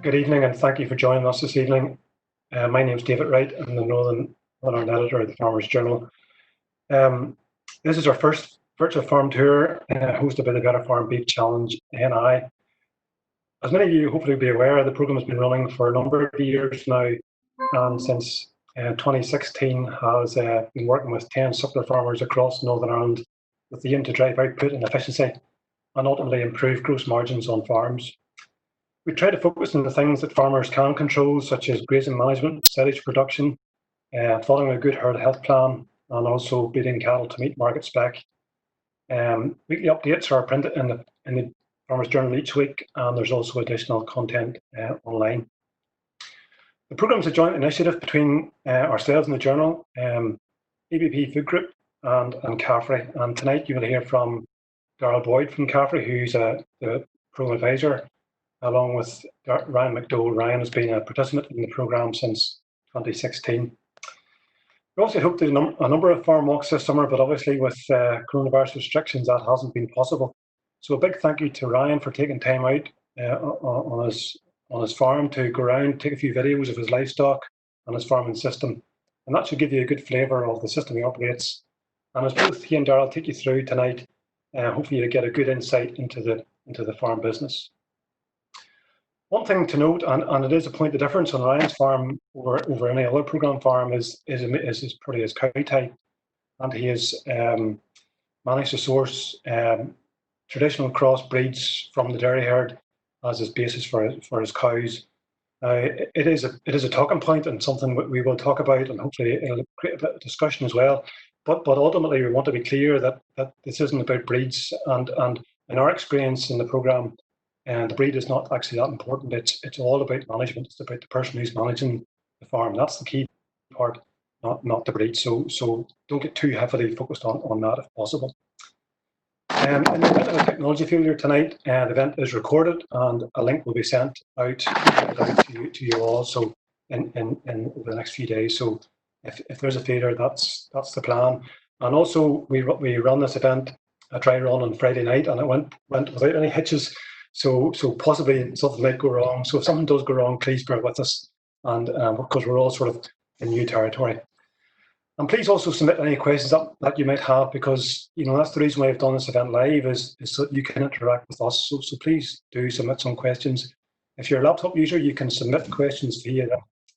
Good evening, and thank you for joining us this evening. My name is David Wright. I'm the Northern Editor of the Farmers Journal. This is our first virtual farm tour hosted by the Better Farm Beef Challenge NI. As many of you hopefully will be aware, the programme has been running for a number of years now, and since 2016 has been working with 10 suckler farmers across Northern Ireland with the aim to drive output and efficiency and ultimately improve gross margins on farms. We try to focus on the things that farmers can control, such as grazing management, silage production, following a good herd health plan, and also breeding cattle to meet market spec. Weekly updates are printed in the Farmers Journal each week, and there's also additional content online. The programme is a joint initiative between ourselves and the Journal, EBP Food Group, and CAFRE. And tonight you will hear from Darrell Boyd from CAFRE, who's the program advisor, along with Ryan McDowell. Ryan has been a participant in the programme since 2016. We also hope to do a number of farm walks this summer, but obviously with coronavirus restrictions, that hasn't been possible. So a big thank you to Ryan for taking time out on his farm to go around, take a few videos of his livestock and his farming system. And that should give you a good flavour of the system he operates. And as both he and Darrell take you through tonight, hopefully you'll get a good insight into the farm business. One thing to note, and it is a point of difference on Ryan's farm over any other programme farm, is probably his cow type, and he has managed to source traditional cross breeds from the dairy herd as his basis for his cows. It is a talking point and something we will talk about, and hopefully it'll create a bit of discussion as well. But ultimately we want to be clear that this isn't about breeds, and in our experience in the programme, and the breed is not actually that important. It's all about management. It's about the person who's managing the farm. That's the key part, not the breed. So don't get too heavily focused on that if possible. In the event of a technology failure tonight, the event is recorded and a link will be sent out to you all. So in over the next few days. So if there's a failure, that's the plan. And also we run this event, a dry run on Friday night, and it went without any hitches. So possibly something might go wrong. So if something does go wrong, please bear with us, and because we're all sort of in new territory. And please also submit any questions that you might have, because that's the reason why I've done this event live is so that you can interact with us. So please do submit some questions. If you're a laptop user, you can submit questions via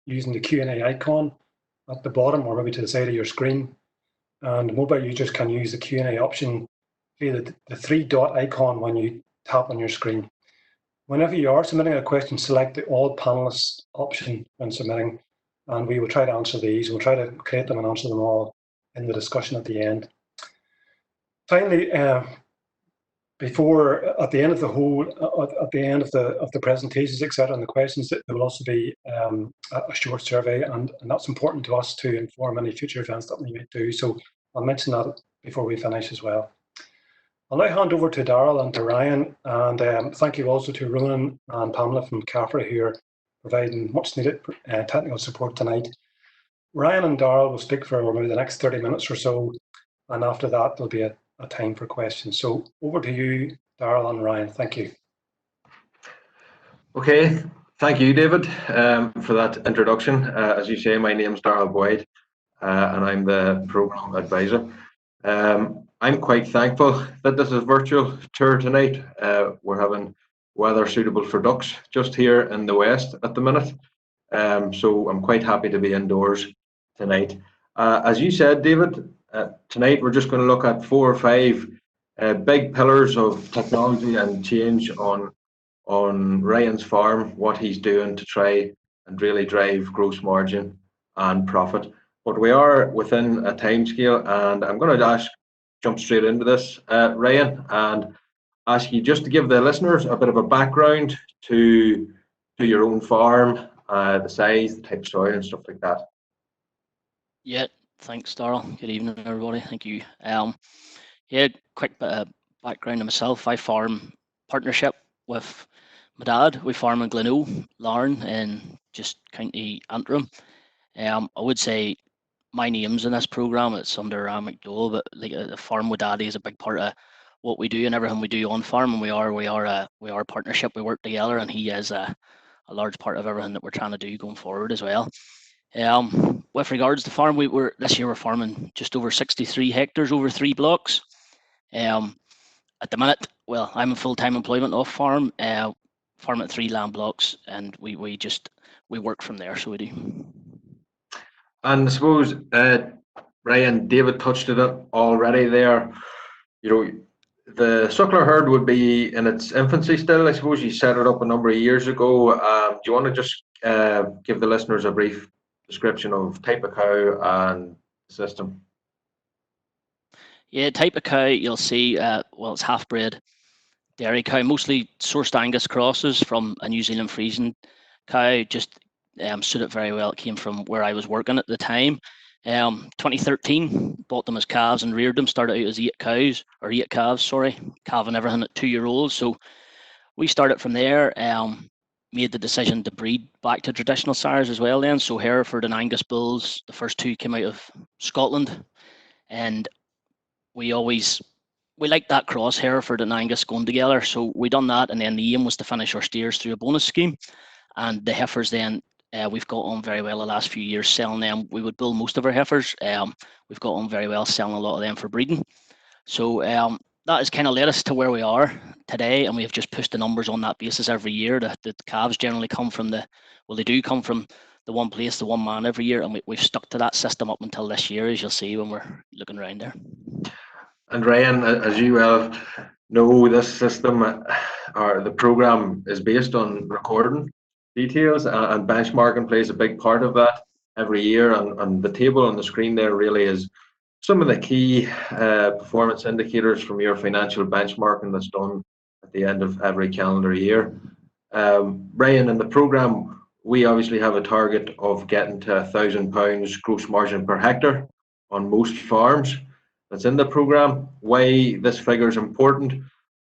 using the Q&A icon at the bottom or maybe to the side of your screen. And mobile users can use the Q&A option via the three-dot icon when you tap on your screen. Whenever you are submitting a question, select the all panelists option when submitting, and we will try to answer these. We'll try to create them and answer them all in the discussion at the end. Finally, at the end of the presentations, etc., and the questions, there will also be a short survey, and that's important to us to inform any future events that we might do. So I'll mention that before we finish as well. I'll now hand over to Darrell and to Ryan, and thank you also to Ronan and Pamela from CAFRE who are providing much needed technical support tonight. Ryan and Darrell will speak for maybe the next 30 minutes or so, and after that there'll be a time for questions. So over to you, Darrell and Ryan. Thank you. Okay, thank you, David, for that introduction. As you say, my name's Darrell Boyd, and I'm the Programme Advisor. I'm quite thankful that this is virtual tour tonight. We're having weather suitable for ducks just here in the west at the minute. So I'm quite happy to be indoors tonight. As you said, David, tonight we're just going to look at 4 or 5 big pillars of technology and change on Ryan's farm, what he's doing to try and really drive gross margin and profit. But we are within a time scale, and I'm going to jump straight into this, Ryan, and ask you just to give the listeners a bit of a background to your own farm, the size, the type of soil and stuff like that. Yeah, thanks, Darrell. Good evening, everybody. Thank you. Yeah, quick bit of background to myself. I farm partnership with my dad. We farm in Glencoe, Larne, in just County Antrim. I would say my name's in this programme. It's under Mcdowell, but like the farm with Daddy is a big part of what we do and everything we do on farm. And we are a partnership. We work together, and he is a a large part of everything that we're trying to do going forward as well. With regards to farm, this year we're farming just over 63 hectares over 3 blocks. At the minute, well, I'm in full-time employment off farm, farm at 3 land blocks, and we work from there, so we do. And I suppose Ryan, David touched on it already there. You know, the suckler herd would be in its infancy still. I suppose you set it up a number of years ago. Do you want to just give the listeners a brief description of type of cow and the system? Yeah, type of cow, you'll see, well, it's half-bred dairy cow, mostly sourced Angus crosses from a New Zealand Friesian cow, just suited very well. It came from where I was working at the time. 2013, bought them as calves and reared them, started out as 8 calves, calving everything at 2-year-olds. So we started from there, made the decision to breed back to traditional sires as well then. So Hereford and Angus bulls, the first 2 came out of Scotland, and we liked that cross, Hereford and Angus going together. So we done that, and then the aim was to finish our steers through a bonus scheme. And the heifers then, we've got on very well the last few years selling them. We would bull most of our heifers. We've got on very well selling a lot of them for breeding. So that has kind of led us to where we are today, and we have just pushed the numbers on that basis every year. The calves generally come from they do come from the one place, the one man every year, and we've stuck to that system up until this year, as you'll see when we're looking around there. And Ryan, as you well know, this system or the program is based on recording details, and benchmarking plays a big part of that every year. And the table on the screen there really is some of the key performance indicators from your financial benchmarking that's done at the end of every calendar year. Ryan, in the program, we obviously have a target of getting to £1,000 gross margin per hectare on most farms. That's in the program. Why this figure is important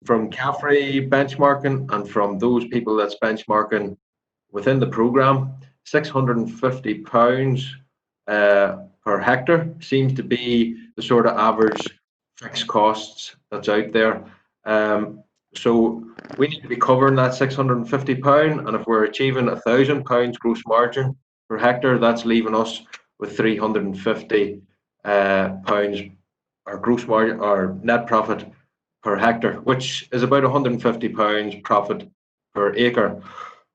from CAFRE benchmarking and from those people that's benchmarking within the program, £650 per hectare seems to be the sort of average fixed costs that's out there. So we need to be covering that £650, and if we're achieving £1,000 gross margin per hectare, that's leaving us with £350 our gross margin or net profit per hectare, which is about £150 profit per acre.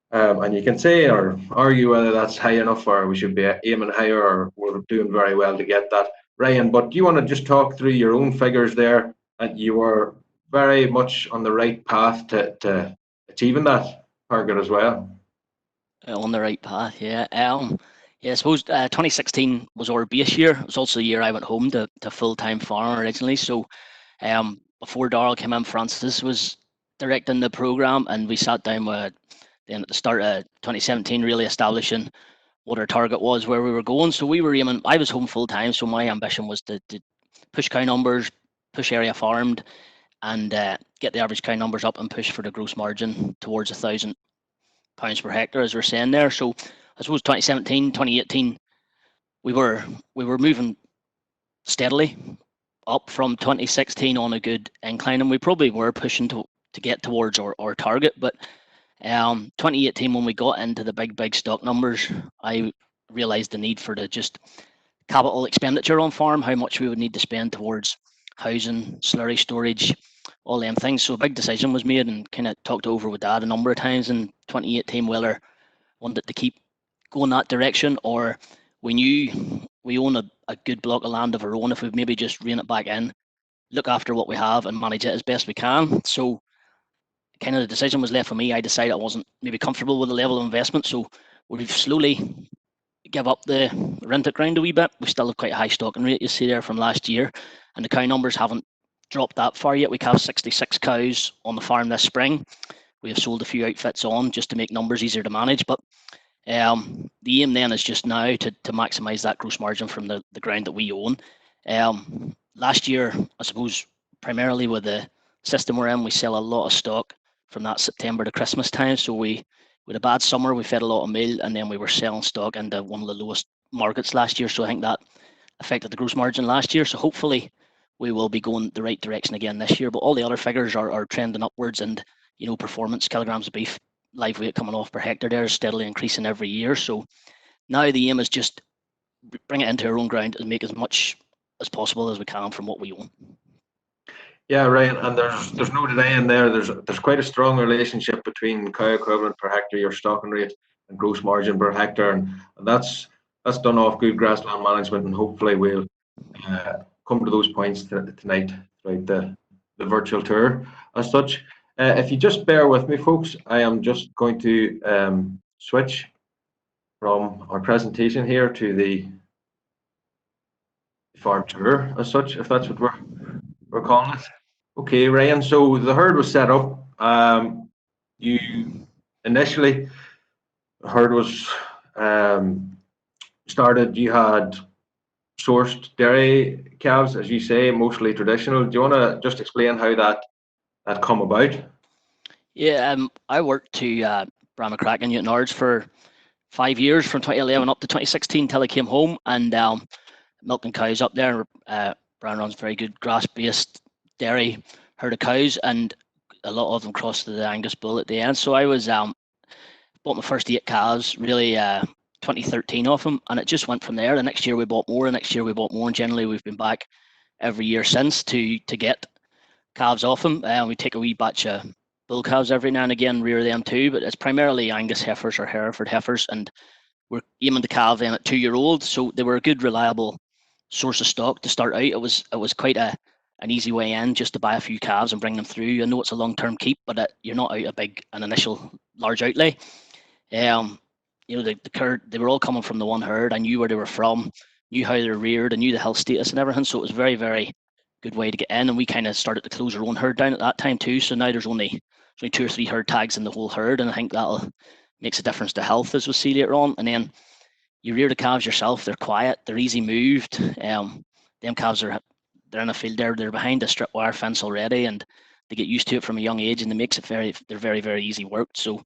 And you can say or argue whether that's high enough or we should be aiming higher, or we're doing very well to get that. Ryan, but do you want to just talk through your own figures there? And you are very much on the right path to achieving that target as well. On the right path, yeah. Yeah, I suppose 2016 was our base year. It was also the year I went home to full-time farm originally. So before Darrell came in, Francis was directing the program, and we sat down with then at the start of 2017, really establishing what our target was, where we were going. So we were aiming, I was home full-time, so my ambition was to push cow numbers, push area farmed, and get the average cow numbers up and push for the gross margin towards £1,000 per hectare, as we're saying there. So I suppose 2017, 2018, we were moving steadily up from 2016 on a good incline, and we probably were pushing to get towards our target. But 2018, when we got into the big stock numbers, I realised the need for the just capital expenditure on farm, how much we would need to spend towards housing, slurry storage, all them things. So a big decision was made, and kind of talked over with Dad a number of times in 2018 whether wanted to keep going that direction, or we knew we own a good block of land of our own. If we maybe just rein it back in, look after what we have and manage it as best we can. So kind of the decision was left for me. I decided I wasn't maybe comfortable with the level of investment, so we've slowly give up the rented ground a wee bit. We still have quite a high stocking rate, you see there, from last year, and the cow numbers haven't dropped that far yet. We have 66 cows on the farm this spring. We have sold a few outfits on just to make numbers easier to manage, but the aim then is just now to maximise that gross margin from the ground that we own. Last year, I suppose, primarily with the system we're in, we sell a lot of stock from that September to Christmas time. So we had a bad summer, we fed a lot of meal, and then we were selling stock into one of the lowest markets last year. So I think that affected the gross margin last year. So hopefully we will be going the right direction again this year. But all the other figures are trending upwards, and performance, kilograms of beef, live weight coming off per hectare there is steadily increasing every year. So now the aim is just bring it into our own ground and make as much as possible as we can from what we own. Yeah, Ryan, and there's no denying there's quite a strong relationship between cow equivalent per hectare, your stocking rate, and gross margin per hectare, and that's done off good grassland management, and hopefully we'll come to those points tonight throughout the virtual tour as such. If you just bear with me, folks, I am just going to switch from our presentation here to the farm tour as such, if that's what we're calling it. Okay, Ryan, so the herd was set up. You initially, the herd was started, you had sourced dairy calves, as you say, mostly traditional. Do you want to just explain how that come about? Yeah, I worked to Bramacrack in Newton Ards for 5 years, from 2011 up to 2016 till I came home, and milking cows up there. Brown runs very good grass-based dairy herd of cows, and a lot of them crossed to the Angus bull at the end. So I was bought my first 8 calves, really 2013 off them, and it just went from there. The next year we bought more, the next year we bought more, and generally we've been back every year since to get calves off them. We take a wee batch of bull calves every now and again, rear them too, but it's primarily Angus Heifers or Hereford Heifers, and we're aiming to calve them at 2-year-old, so they were a good, reliable source of stock to start out. It was quite an easy way in, just to buy a few calves and bring them through. I know it's a long-term keep, but you're not out an initial large outlay. They were all coming from the one herd. I knew where they were from, knew how they were reared, I knew the health status and everything, so it was very, very good way to get in. And we kind of started to close our own herd down at that time too, so now there's only 2 or 3 herd tags in the whole herd, and I think that'll makes a difference to health, as we'll see later on. And then you rear the calves yourself, they're quiet, they're easy moved. Them calves they're in a field there, they're behind a strip wire fence already, and they get used to it from a young age, and they're very, very easy worked. So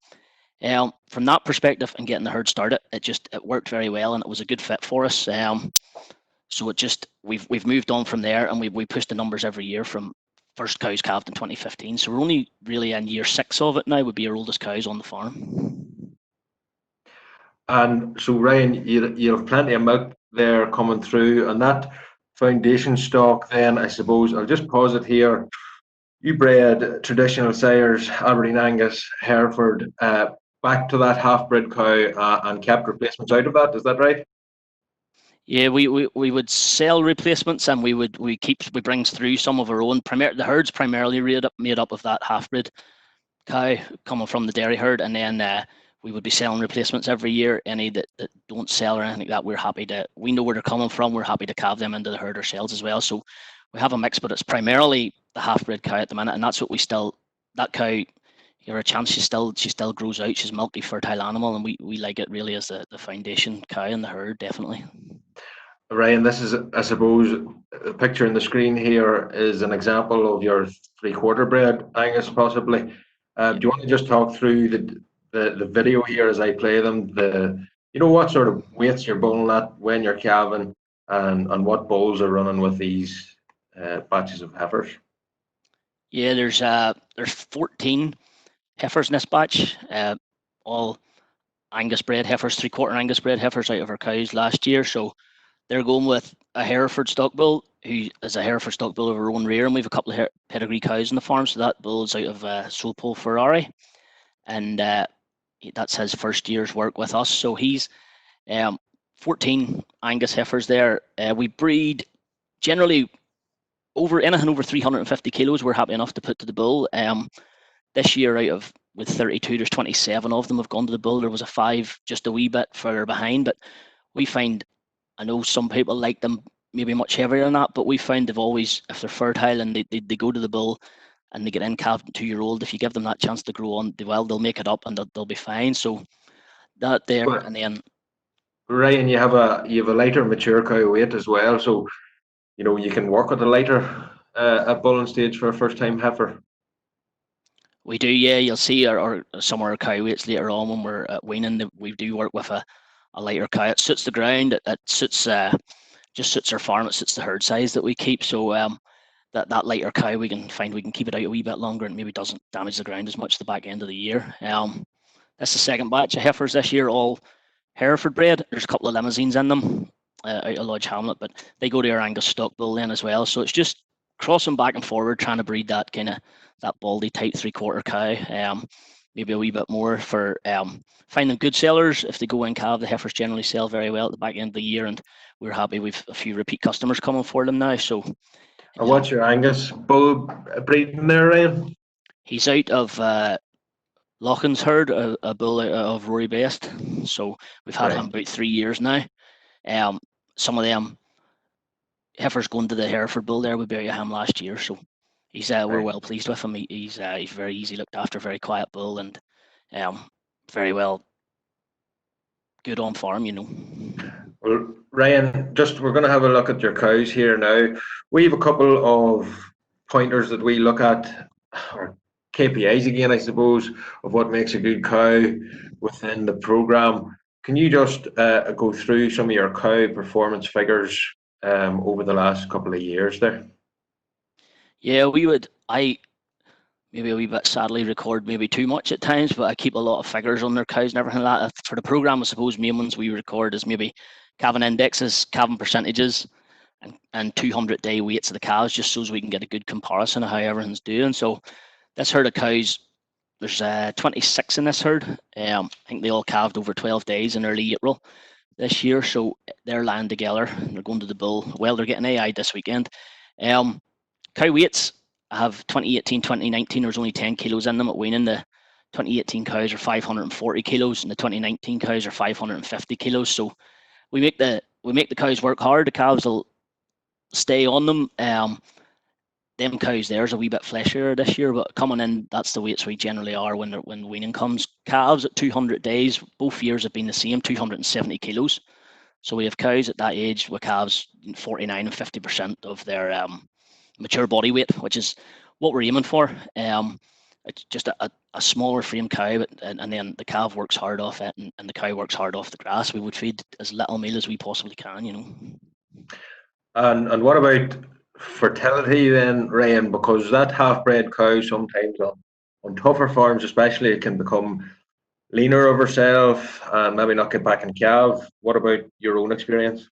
from that perspective and getting the herd started, it worked very well, and it was a good fit for us. So we've moved on from there, and we pushed the numbers every year from first cows calved in 2015. So we're only really in year 6 of it now, would be our oldest cows on the farm. And so, Ryan, you have plenty of milk there coming through, and that foundation stock, then I suppose I'll just pause it here. You bred traditional sires, Aberdeen Angus, Hereford, back to that half-bred cow, and kept replacements out of that. Is that right? Yeah, we would sell replacements, and we bring through some of our own. The herd's primarily made up of that half-bred cow coming from the dairy herd, and then we would be selling replacements every year. Any that don't sell or anything like that, we know where they're coming from. We're happy to calve them into the herd ourselves as well. So we have a mix, but it's primarily the half-bred cow at the minute, and that's what that cow, you have a chance, she still grows out. She's a multi-fertile animal, and we like it really as the foundation cow in the herd, definitely. Ryan, this is, I suppose, the picture in the screen here is an example of your 3/4 bred Angus, possibly. Do you want to just talk through the video here as I play them? What sort of weights you're bulling at when you're calving, and what bulls are running with these batches of heifers? Yeah, there's 14 heifers in this batch, all Angus bred heifers, 3/4 Angus bred heifers out of our cows last year. So they're going with a Hereford stock bull, who is a Hereford stock bull of our own rear, and we have a couple of pedigree cows on the farm. So that bull's out of Solpole Ferrari, and that's his first year's work with us. So he's 14 Angus heifers there. We breed generally anything over 350 kilos. We're happy enough to put to the bull. This year, with 32, there's 27 of them have gone to the bull. There was a 5 just a wee bit further behind, but we find, I know some people like them maybe much heavier than that, but we find if they're fertile and they go to the bull and they get in calved 2-year-old, if you give them that chance to grow on, they'll make it up, and they'll be fine. So that there, and then Ryan, you have a lighter mature cow weight as well, so you can work with a lighter at bulling stage for a first-time heifer. We do, yeah. You'll see some of our cow weights later on when we're at weaning. We do work with a lighter cow. It suits the ground. It suits just suits our farm. It suits the herd size that we keep. So that lighter cow, we can keep it out a wee bit longer, and maybe doesn't damage the ground as much the back end of the year. That's the second batch of heifers this year, all Hereford bred. There's a couple of limousines in them out of Lodge Hamlet, but they go to our Angus stock bull then as well. So it's just crossing back and forward, trying to breed that kind of that baldy type 3/4 cow. Maybe a wee bit more for finding good sellers. If they go in calf, the heifers generally sell very well at the back end of the year, and we're happy we've a few repeat customers coming for them now. So, And what's your Angus bull breeding there, Ryan? he's out of Lochan's herd, a bull out of Rory Best. So we've had him about 3 years now. Some of them heifers going to the Hereford bull there. We buried him last year, so he's we're well pleased with him. He's very easy looked after, very quiet bull, and very well good on farm, you know. Well, Ryan, we're going to have a look at your cows here now. We have a couple of pointers that we look at, or KPIs again, I suppose, of what makes a good cow within the program. Can you just go through some of your cow performance figures over the last couple of years there? Yeah, I maybe a wee bit sadly record maybe too much at times, but I keep a lot of figures on their cows and everything like that. For the program, I suppose main ones we record is maybe calving indexes, calving percentages, and 200-day weights of the cows, just so we can get a good comparison of how everything's doing. So this herd of cows, there's 26 in this herd. I think they all calved over 12 days in early April this year, so they're lying together and they're going to the bull. Well, they're getting AI this weekend. Cow weights, I have 2018, 2019, there's only 10 kilos in them at weaning. The 2018 cows are 540 kilos and the 2019 cows are 550 kilos. So we make the cows work hard. The calves will stay on them. Them cows there's a wee bit fleshier this year, but coming in, that's the weights we generally are when weaning comes. Calves at 200 days, both years have been the same, 270 kilos. So we have cows at that age with calves 49 and 50% of their mature body weight, which is what we're aiming for. It's just a smaller frame cow, and then the calf works hard off it, and the cow works hard off the grass. We would feed as little meal as we possibly can, you know. And what about fertility then, Ryan? Because that half-bred cow sometimes on tougher farms especially, it can become leaner of herself and maybe not get back in calf. What about your own experience?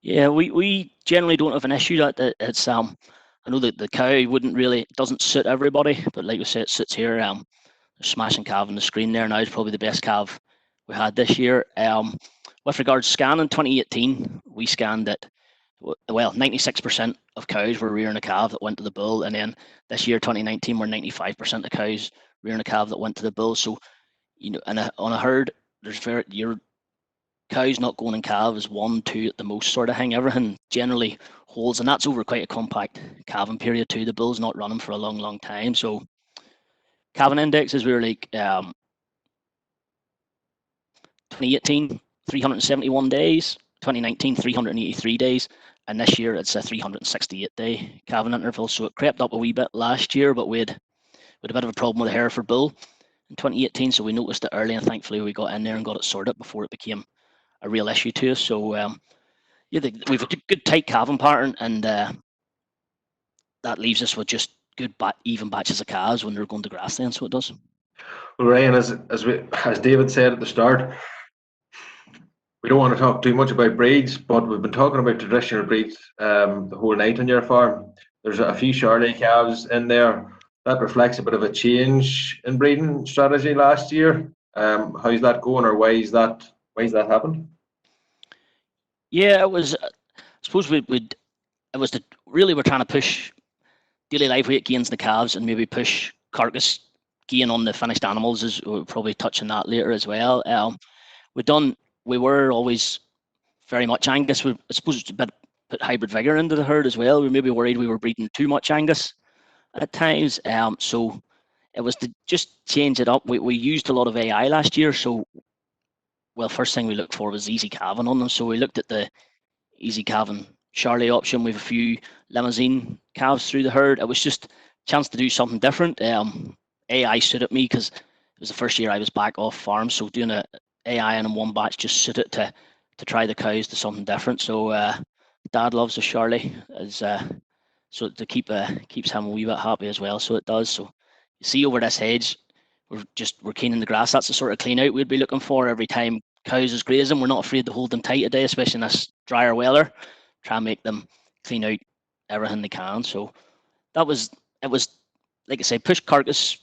Yeah, we generally don't have an issue that it's I know that the cow doesn't suit everybody, but like we say, it suits here. Smashing calf on the screen there now is probably the best calf we had this year. With regards to scanning, 2018 we scanned it. Well, 96% of cows were rearing a calf that went to the bull, and then this year, 2019, we're 95% of cows rearing a calf that went to the bull. So, you know, on a herd, your cows not going in calves 1, 2 at the most sort of thing. Everything generally holds, and that's over quite a compact calving period too. The bull's not running for a long time. So calving indexes, we were like 2018, 371 days, 2019, 383 days, and this year it's a 368-day calving interval. So it crept up a wee bit last year, but we had a bit of a problem with the Hereford bull in 2018, so we noticed it early, and thankfully we got in there and got it sorted before it became a real issue to us. So yeah, we've a good tight calving pattern, and that leaves us with just good even batches of calves when they're going to grass then, so it does. Well, Ryan, as David said at the start, we don't want to talk too much about breeds, but we've been talking about traditional breeds the whole night on your farm. There's a few Charolais calves in there. That reflects a bit of a change in breeding strategy last year. How's that going, or why is that happened? Yeah, it was. I suppose it was we're trying to push daily live weight gains in the calves and maybe push carcass gain on the finished animals. We'll probably touch on that later as well. We were always very much Angus. I suppose it's a bit put hybrid vigor into the herd as well. We were maybe worried we were breeding too much Angus at times. So it was to just change it up. We used a lot of AI last year. So, well, first thing we looked for was easy calving on them. So we looked at the easy calving Charolais option. We have a few limousine calves through the herd. It was just a chance to do something different. AI suited me because it was the first year I was back off farm. So doing a AI in one batch just suited to try the cows to something different. So Dad loves the Charolais, so to keeps him a wee bit happy as well. So it does. So you see over this hedge, we're cleaning the grass. That's the sort of clean out we'd be looking for every time cows is grazing. We're not afraid to hold them tight today, especially in this drier weather. Try and make them clean out everything they can. So it was like I say, push carcass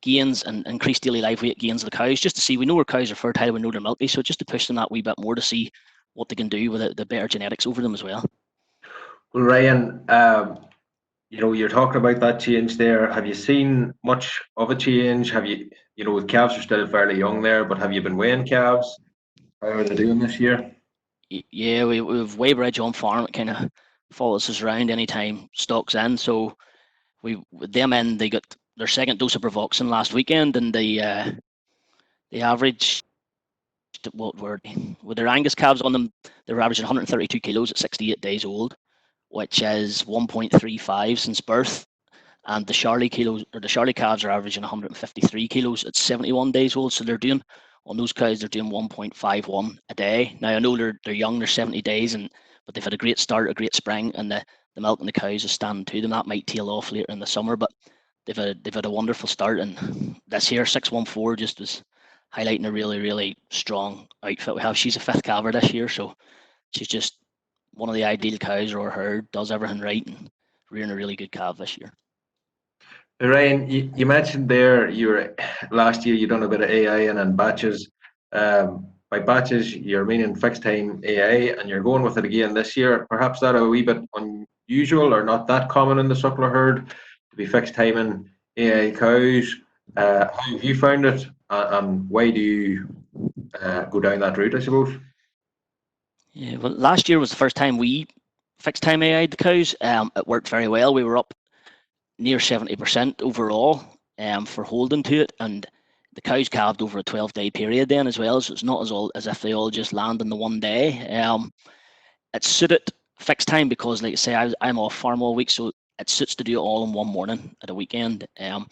gains and increase daily live weight gains of the cows, just to see. We know our cows are fertile, we know they're milky, so just to push them that wee bit more to see what they can do with the better genetics over them as well. Well, Ryan, you're talking about that change there. Have you seen much of a change? Have you, the calves are still fairly young there, but have you been weighing calves? How are they doing this year? Yeah, we've Weybridge on farm. It kind of follows us around anytime stock's in. So with them in, they got their second dose of Bravoxin last weekend, and the average, with their Angus calves on them, they're averaging 132 kilos at 68 days old, which is 1.35 since birth. And the Charlie calves are averaging 153 kilos at 71 days old. So they're doing, on those cows, they're doing 1.51 a day. Now I know they're young, they're 70 days, but they've had a great start, a great spring, and the milk in the cows is standing to them. That might tail off later in the summer, but they've had a wonderful start. And this year, 614 just was highlighting a really, really strong outfit we have. She's a 5th calver this year, so she's just one of the ideal cows or herd, does everything right, and rearing a really good calf this year. Ryan, you mentioned there last year you done a bit of AI and batches. By batches, you're meaning fixed time AI, and you're going with it again this year. Perhaps that a wee bit unusual or not that common in the suckler herd to be fixed timing AI cows. How have you found it, and why do you go down that route, I suppose? Yeah, well, last year was the first time we fixed time AI'd the cows. It worked very well. We were up near 70% overall for holding to it, and the cows calved over a 12-day period then as well, so it's not as if they all just land in the one day. It suited fixed time because, like I say, I'm off farm all week, so it suits to do it all in one morning at a weekend and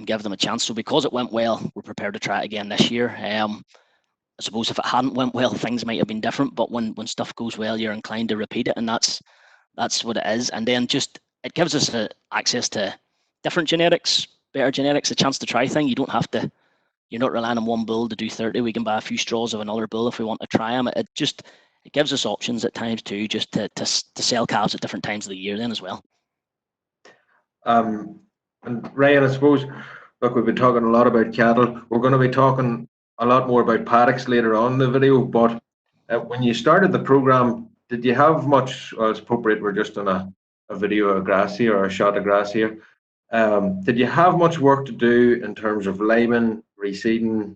give them a chance. So because it went well, we're prepared to try it again this year. I suppose if it hadn't went well, things might have been different, but when stuff goes well, you're inclined to repeat it, and that's what it is. And then just it gives us access to different genetics, better genetics, a chance to try things. You don't have to, you're not relying on one bull to do 30. We can buy a few straws of another bull if we want to try them. It gives us options at times too, just to sell calves at different times of the year then as well. And Ryan, I suppose, look, we've been talking a lot about cattle. We're going to be talking a lot more about paddocks later on in the video, but when you started the program, did you have much, well, it's appropriate, we're just on a video of grass here, or a shot of grass here. Did you have much work to do in terms of liming, reseeding,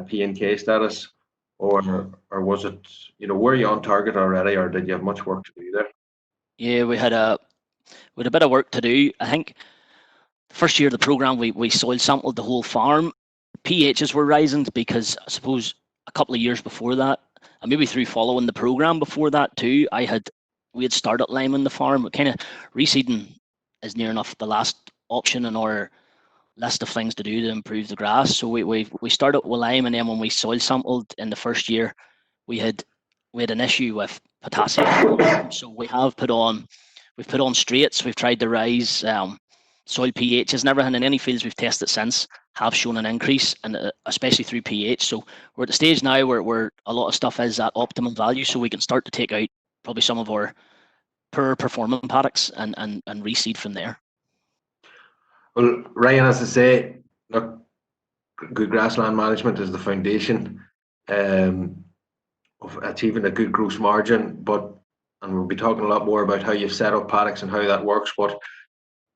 P&K status, or was it, were you on target already, or did you have much work to do there? Yeah, we had a bit of work to do. I think the first year of the program, we soil sampled the whole farm. pHs were rising because I suppose a couple of years before that, and maybe through following the program before that too, we had started liming the farm. Kind of reseeding is near enough the last option in our list of things to do to improve the grass. So we started with lime, and then when we soil sampled in the first year, we had an issue with potassium. So we've put on straights. We've tried to rise soil pHs and everything. In any fields we've tested since have shown an increase, and especially through pH. So we're at the stage now where a lot of stuff is at optimum value, so we can start to take out probably some of our poor performing paddocks and reseed from there. Well, Ryan, as I say, look, good grassland management is the foundation of achieving a good gross margin. And we'll be talking a lot more about how you've set up paddocks and how that works. But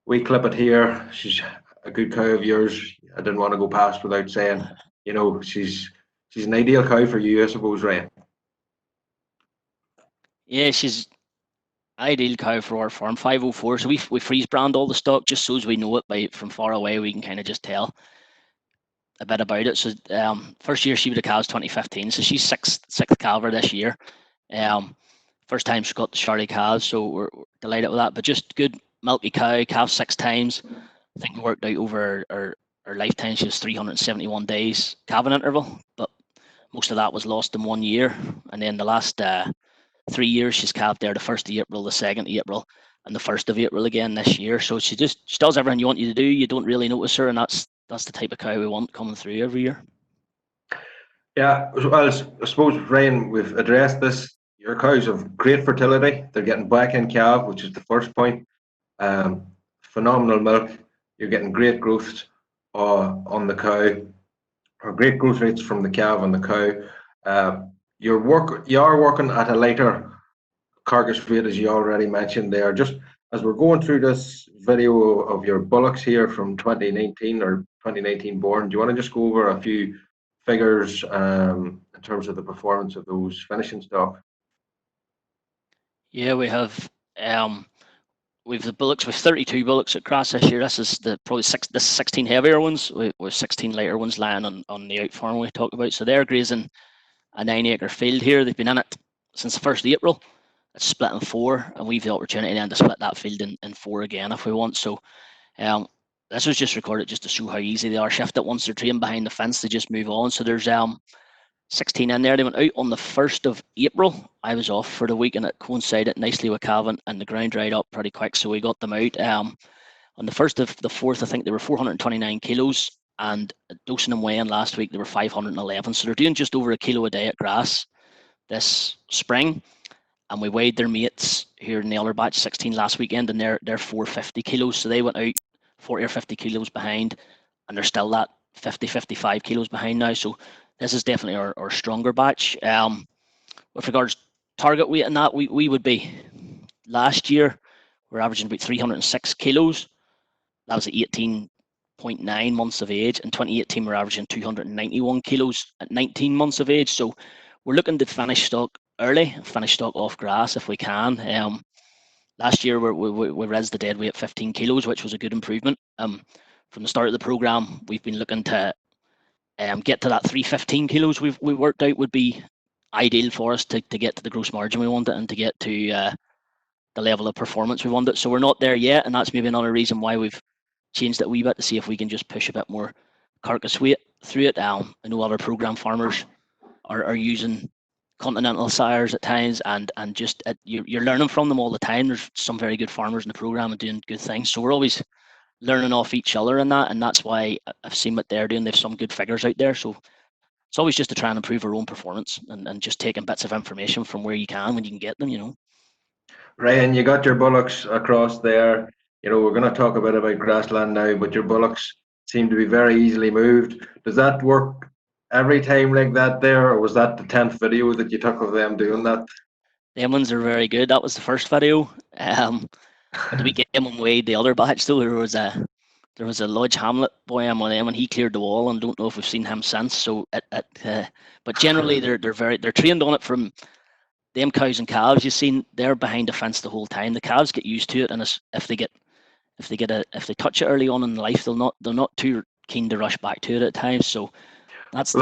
we clip it here. She's a good cow of yours. I didn't want to go past without saying, she's an ideal cow for you, I suppose, Ryan. Yeah, she's ideal cow for our farm. 504. So we freeze brand all the stock just so as we know it from far away. We can kind of just tell a bit about it. So first year she would have calves 2015. So she's sixth calver this year. First time she got the Charlie calves, so we're delighted with that. But just good milky cow, calves 6 times. I think we worked out over our lifetime she was 371 days calving interval, but most of that was lost in 1 year. And then the last 3 years she's calved there, the 1st of April, the 2nd of April, and the 1st of April again this year. So she does everything you want you to do. You don't really notice her, and that's that's the type of cow we want coming through every year. Yeah, well, I suppose, Ryan, we've addressed this. Your cows have great fertility. They're getting back in calf, which is the first point. Phenomenal milk. You're getting great growth on the cow, or great growth rates from the calf on the cow. You are working at a lighter carcass weight, as you already mentioned there. Just as we're going through this video of your bullocks here from 2019 or 2019 born, do you want to just go over a few figures in terms of the performance of those finishing stock? Yeah, we've the bullocks. We've 32 bullocks at grass this year. This is probably 16 heavier ones. With 16 lighter ones lying on the out farm we talked about. So they're grazing a 9-acre field here. They've been in it since the 1st of April. It's split in 4, and we've the opportunity then to split that field in 4 again if we want. So this was just recorded just to show how easy they are. Shift it once they're trained behind the fence, they just move on. So there's 16 in there. They went out on the 1st of April. I was off for the week and it coincided nicely with calving, and the ground dried up pretty quick, so we got them out. On the 1st of the 4th, I think they were 429 kilos, and dosing and weighing last week they were 511. So they're doing just over a kilo a day at grass this spring. And we weighed their mates here in the other batch, 16 last weekend, and they're 450 kilos. So they went out 40 or 50 kilos behind, and they're still that 50, 55 kilos behind now. So this is definitely our stronger batch. With regards target weight and that, we would be, last year, we're averaging about 306 kilos. That was at 18.9 months of age. In 2018, we're averaging 291 kilos at 19 months of age. So we're looking to finish stock early, finish stock off grass if we can. Last year, we raised the dead weight at 15 kilos, which was a good improvement. From the start of the program, we've been looking to get to that 315 kilos we worked out would be ideal for us to get to the gross margin we wanted and to get to the level of performance we wanted. So we're not there yet, and that's maybe another reason why we've changed it a wee bit, to see if we can just push a bit more carcass weight through it. I know other program farmers are using continental sires at times, and just you're learning from them all the time. There's some very good farmers in the program and doing good things, so we're always learning off each other in that, and that's why I've seen what they're doing. They've some good figures out there, so it's always just to try and improve our own performance, and just taking bits of information from where you can when you can get them. Ryan, you got your bullocks across there. We're going to talk a bit about grassland now, but your bullocks seem to be very easily moved. Does that work every time like that there, or was that the 10th video that you took of them doing that? Them ones are very good. That was the first video. But we get him weighed the other batch though. There was a Lodge Hamlet boy on them, and he cleared the wall, and don't know if we've seen him since. So but generally they're trained on it from them cows and calves. You've seen they're behind the fence the whole time. The calves get used to it, and if they touch it early on in life, they're not too keen to rush back to it at times. So that's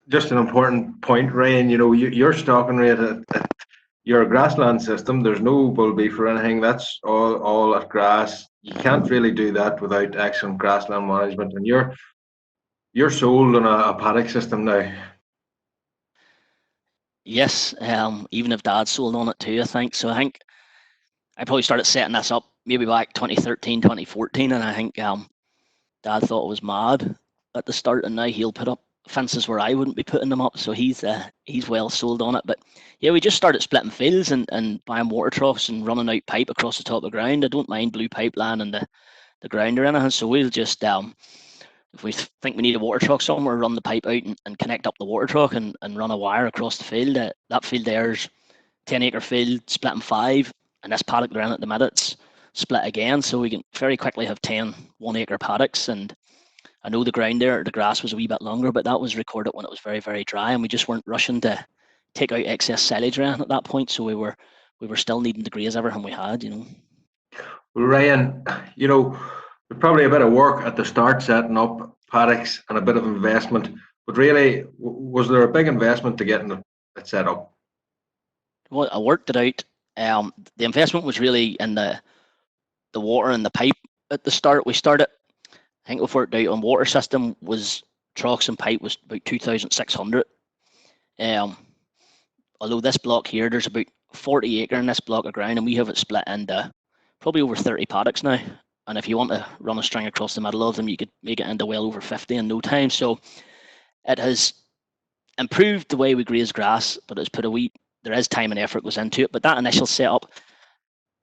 just an important point, Ryan. Your stocking rate at your grassland system, there's no bull beef or anything. That's all at grass. You can't really do that without excellent grassland management, and you're sold on a paddock system now. Yes, even if Dad sold on it too, I think. So I think I probably started setting this up maybe back 2013, 2014, and I think Dad thought it was mad at the start, and now he'll put up fences where I wouldn't be putting them up. So he's well sold on it. But yeah, we just started splitting fields and buying water troughs and running out pipe across the top of the ground. I don't mind blue pipeline and the ground or anything. So we'll just if we think we need a water truck somewhere, run the pipe out and connect up the water truck and run a wire across the field. That field there's 10-acre field split in 5, and this paddock around at the minute it's split again, so we can very quickly have 10 1-acre paddocks. And I know the ground there, the grass was a wee bit longer, but that was recorded when it was very, very dry, and we just weren't rushing to take out excess silage around at that point, so we were still needing to graze everything we had. Well, Ryan, there's probably a bit of work at the start setting up paddocks and a bit of investment, but really, was there a big investment to getting it set up? Well, I worked it out. The investment was really in the water and the pipe at the start. We started, I think we've worked out on water system was troughs and pipe was about 2,600. Although this block here, there's about 40 acre in this block of ground, and we have it split into probably over 30 paddocks now and if you want to run a string across the middle of them, you could make it into well over 50 in no time. So it has improved the way we graze grass, but it's put there is time and effort goes into it. But that initial setup,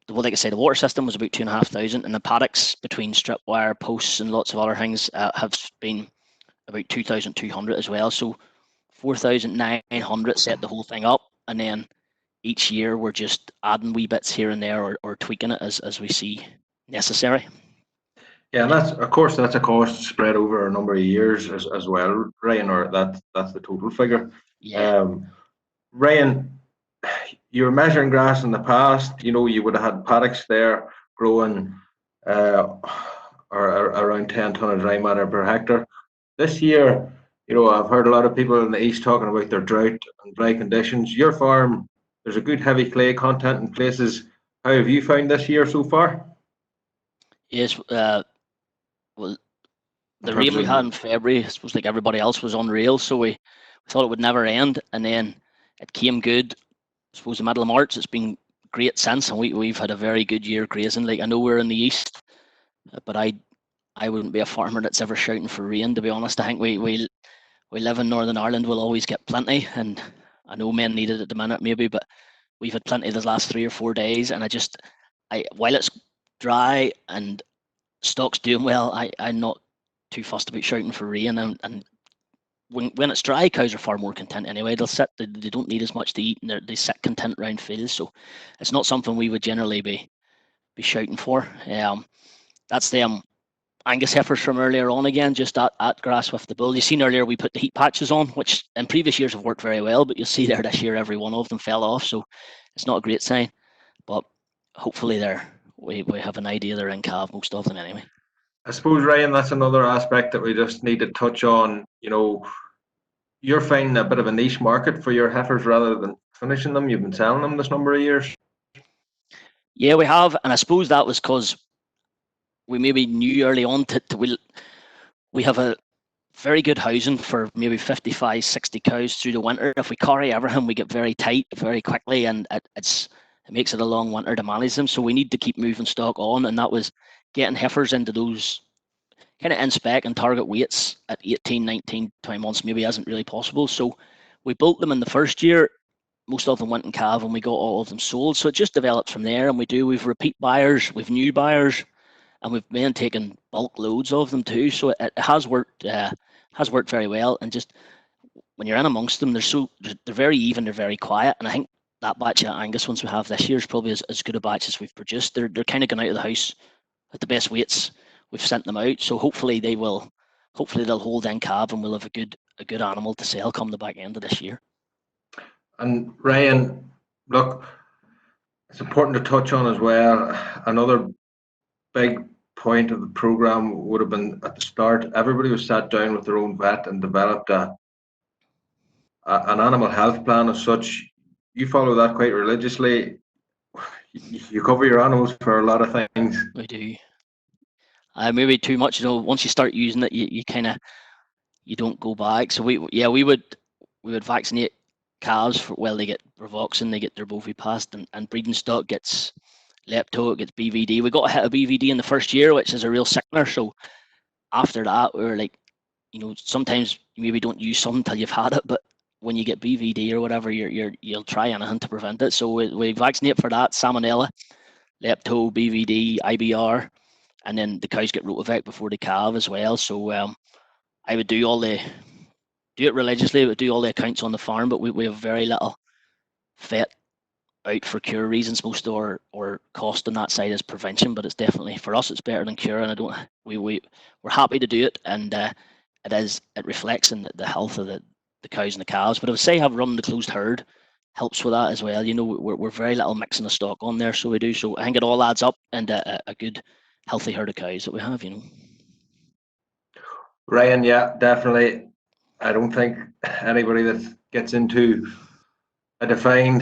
well, like I say, the water system was about 2,500, and the paddocks between strip wire, posts, and lots of other things have been about 2,200 as well. So 4,900 set the whole thing up, and then each year we're just adding wee bits here and there, or tweaking it as we see necessary. Yeah, and that's a cost spread over a number of years as well, Ryan, or that's the total figure. Yeah. Ryan, you were measuring grass in the past. You know, you would have had paddocks there growing or around 10 tonne of dry matter per hectare. This year, you know, I've heard a lot of people in the east talking about their drought and dry conditions. Your farm, there's a good heavy clay content in places. How have you found this year so far? Yes, well, the rain we had in February, I suppose, like everybody else, was unreal. So we thought it would never end, and then it came good. I suppose the middle of March, it's been great since, and we've had a very good year grazing. Like, I know we're in the east, but I wouldn't be a farmer that's ever shouting for rain, to be honest. I think we live in Northern Ireland, we'll always get plenty, and I know men need it at the minute maybe, but we've had plenty the last 3 or 4 days, and while it's dry and stock's doing well, I'm not too fussed about shouting for rain, and when it's dry, cows are far more content anyway. They don't need as much to eat, and they sit content around fields, so it's not something we would generally be shouting for. That's them Angus Heifers from earlier on again, just at grass with the bull. You've seen earlier we put the heat patches on, which in previous years have worked very well, but you'll see there this year every one of them fell off, so it's not a great sign, but hopefully we have an idea they're in calf, most of them anyway. I suppose, Ryan, that's another aspect that we just need to touch on. You know, you're finding a bit of a niche market for your heifers rather than finishing them. You've been selling them this number of years. Yeah, we have, and I suppose that was because we maybe knew early on we have a very good housing for maybe 55, 60 cows through the winter. If we carry everything, we get very tight very quickly, and it makes it a long winter to manage them. So we need to keep moving stock on, and that was getting heifers into those kind of in-spec and target weights at 18, 19, 20 months maybe isn't really possible. So we built them in the first year. Most of them went in calf, and we got all of them sold. So it just developed from there, and we've repeat buyers, we've new buyers, and we've been taking bulk loads of them too. So it has worked very well. And just when you're in amongst them, they're very even, they're very quiet, and I think that batch of Angus ones we have this year is probably as good a batch as we've produced. They're kind of going out of the house at the best weights. We've sent them out, so hopefully they'll hold in calf, and we'll have a good animal to sell come the back end of this year. And Ryan, look, it's important to touch on as well. Another big point of the program would have been at the start. Everybody was sat down with their own vet and developed an animal health plan as such. You follow that quite religiously. You cover your animals for a lot of things. We do. Maybe too much. You know, once you start using it, you don't go back. So we would vaccinate calves they get Bravoxin, they get their Bovipast, and breeding stock gets Lepto, it gets BVD. We got a hit of BVD in the first year, which is a real sickener. So after that, we were like, you know, sometimes you maybe don't use some until you've had it, but when you get BVD or whatever, you'll try anything to prevent it. So we vaccinate for that: Salmonella, Lepto, BVD, IBR, and then the cows get Rotavirus before they calve as well. So I would do it religiously. I would do all the accounts on the farm, but we have very little vet out for cure reasons. Most of our cost on that side is prevention, but it's definitely, for us, it's better than cure, and we're happy to do it, and it reflects in the health of the cows and the calves. But I would say have run the closed herd helps with that as well. You know, we're very little mixing of stock on there, so we do. So I think it all adds up, and a good healthy herd of cows that we have, you know. Ryan, yeah, definitely. I don't think anybody that gets into a defined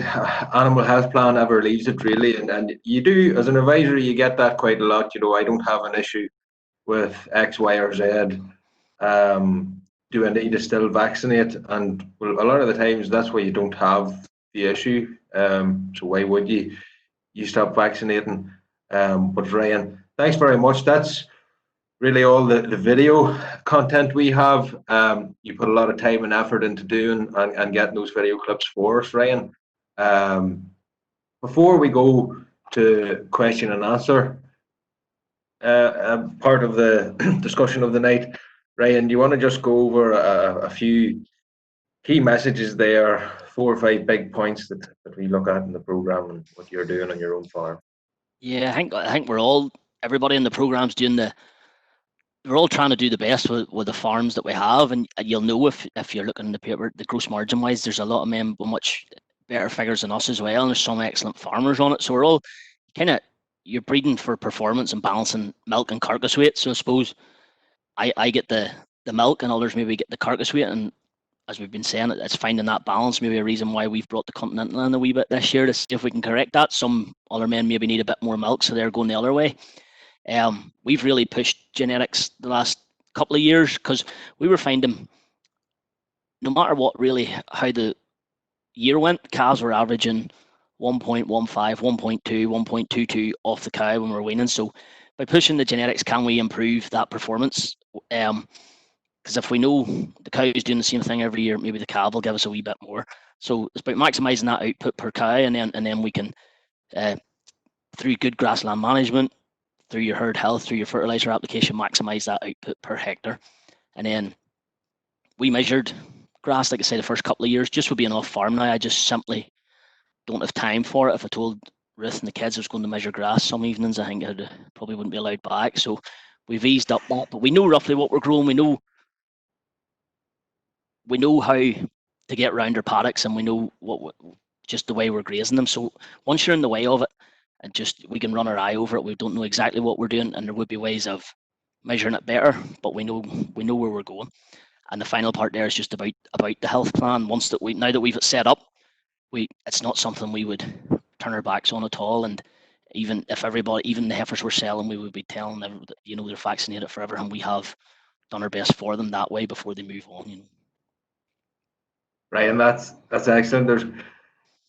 animal health plan ever leaves it, really. And you do, as an advisor, you get that quite a lot. You know, I don't have an issue with X, Y, or Z. Do I need to still vaccinate? And well, a lot of the times that's why you don't have the issue. So why would you stop vaccinating? But Ryan, thanks very much. That's really all the video content we have. You put a lot of time and effort into doing and getting those video clips for us, Ryan. Before we go to question and answer part of the discussion of the night, Ryan, do you want to just go over a few key messages there, 4 or 5 big points that we look at in the program and what you're doing on your own farm? Yeah, I think everybody in the program's we're all trying to do the best with the farms that we have, and you'll know if you're looking in the paper, the gross margin wise, there's a lot of men with much better figures than us as well, and there's some excellent farmers on it. So we're all you're breeding for performance and balancing milk and carcass weight. So I suppose I get the milk, and others maybe get the carcass weight, and as we've been saying, it's finding that balance. Maybe a reason why we've brought the Continental in a wee bit this year to see if we can correct that. Some other men maybe need a bit more milk, so they're going the other way. We've really pushed genetics the last couple of years because we were finding no matter what, really, how the year went, calves were averaging 1.15, 1.2, 1.22 off the cow when we're weaning. So by pushing the genetics, can we improve that performance? Because if we know the cow is doing the same thing every year, maybe the calf will give us a wee bit more. So it's about maximising that output per cow, and then we can, through good grassland management, through your herd health, through your fertilizer application, maximise that output per hectare. And then we measured grass, like I say, the first couple of years, just with being off farm now. I just simply don't have time for it. If I told Ruth and the kids I was going to measure grass some evenings, I think I probably wouldn't be allowed back. So we've eased up that, but we know roughly what we're growing. We know how to get round our paddocks, and we know just the way we're grazing them. So once you're in the way of it, and just we can run our eye over it, we don't know exactly what we're doing, and there would be ways of measuring it better, but we know where we're going. And the final part there is just about the health plan. Now that we've it set up, it's not something we would turn our backs on at all. And even if even the heifers we're selling, we would be telling them that, they're vaccinated forever, and we have done our best for them that way before they move on. Right, and that's excellent.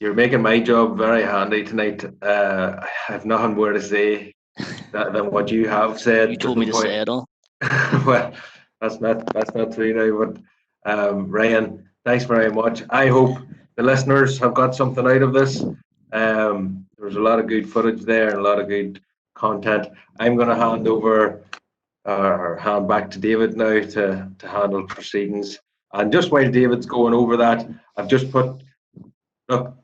You're making my job very handy tonight. I have nothing more to say than what you have said. You told me to say it all. Well, that's not true now. But Ryan, thanks very much. I hope the listeners have got something out of this. There's a lot of good footage there and a lot of good content. I'm going to hand back to David now to handle proceedings. And just while David's going over that, I've just put, look,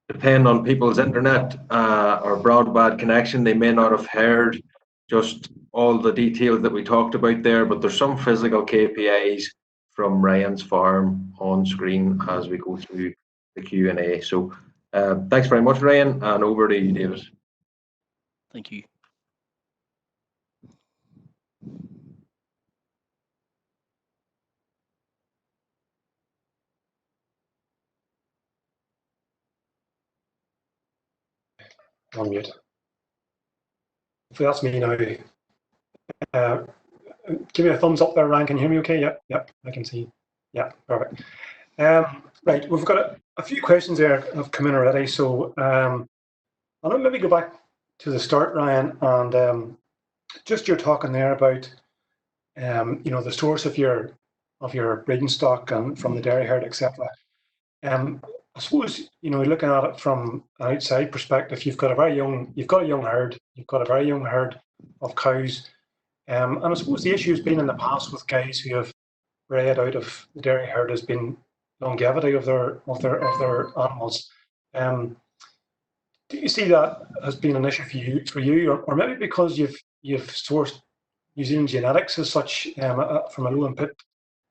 depending on people's internet or broadband connection, they may not have heard just all the details that we talked about there, but there's some physical KPIs from Ryan's farm on screen as we go through the Q&A. So thanks very much, Ryan, and over to you, David. Thank you. On mute. If that's me now, give me a thumbs up there, Ryan. Can you hear me okay? Yep, I can see. Yeah, perfect. Right, we've got a few questions there have come in already. So I'll maybe go back to the start, Ryan, and just you're talking there about the source of your breeding stock and from the dairy herd, etc. I suppose looking at it from an outside perspective, you've got a young herd, of cows, and I suppose the issue has been in the past with guys who have bred out of the dairy herd has been longevity of their animals. Do you see that has been an issue for you, or maybe because you've sourced New Zealand genetics as such from a low input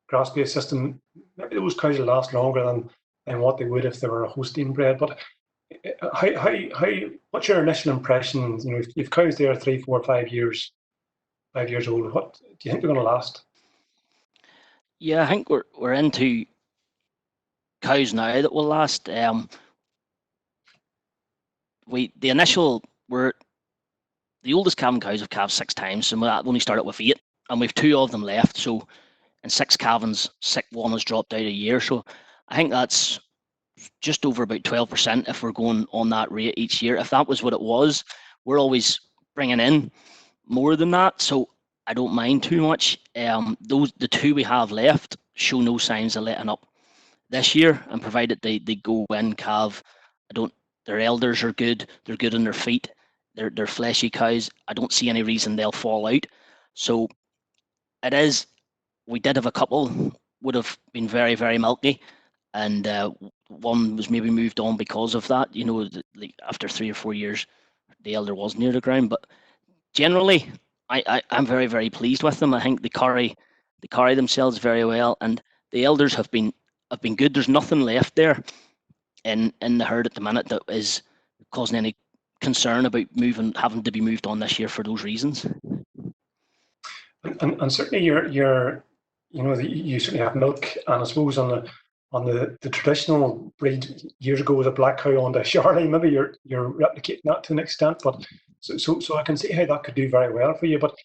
grass-based system? Maybe those cows will last longer than what they would if they were a Holstein bred. But what's your initial impression? If cows there 3, 4, 5 years old, what do you think they're going to last? Yeah, I think we're into cows now that will last. The oldest calving cows have calved 6 times, and that only started with 8, and we've 2 of them left. So in 6 calvings, 1 has dropped out a year. So I think that's just over about 12% if we're going on that rate each year. If that was what it was, we're always bringing in more than that, so I don't mind too much. The two we have left show no signs of letting up this year, and provided they go in calve, their elders are good, they're good on their feet, they're fleshy cows. I don't see any reason they'll fall out. So it is, we did have a couple would have been very, very milky, and one was maybe moved on because of that. Like after 3 or 4 years, the elder was near the ground. But generally, I'm very, very pleased with them. I think they carry themselves very well, and the elders have been good. There's nothing left there in the herd at the minute that is causing any concern about having to be moved on this year for those reasons. And certainly you certainly have milk, and I suppose on the traditional breed years ago with a black cow on the Charlie, maybe you're replicating that to an extent, but so I can see how that could do very well for you. But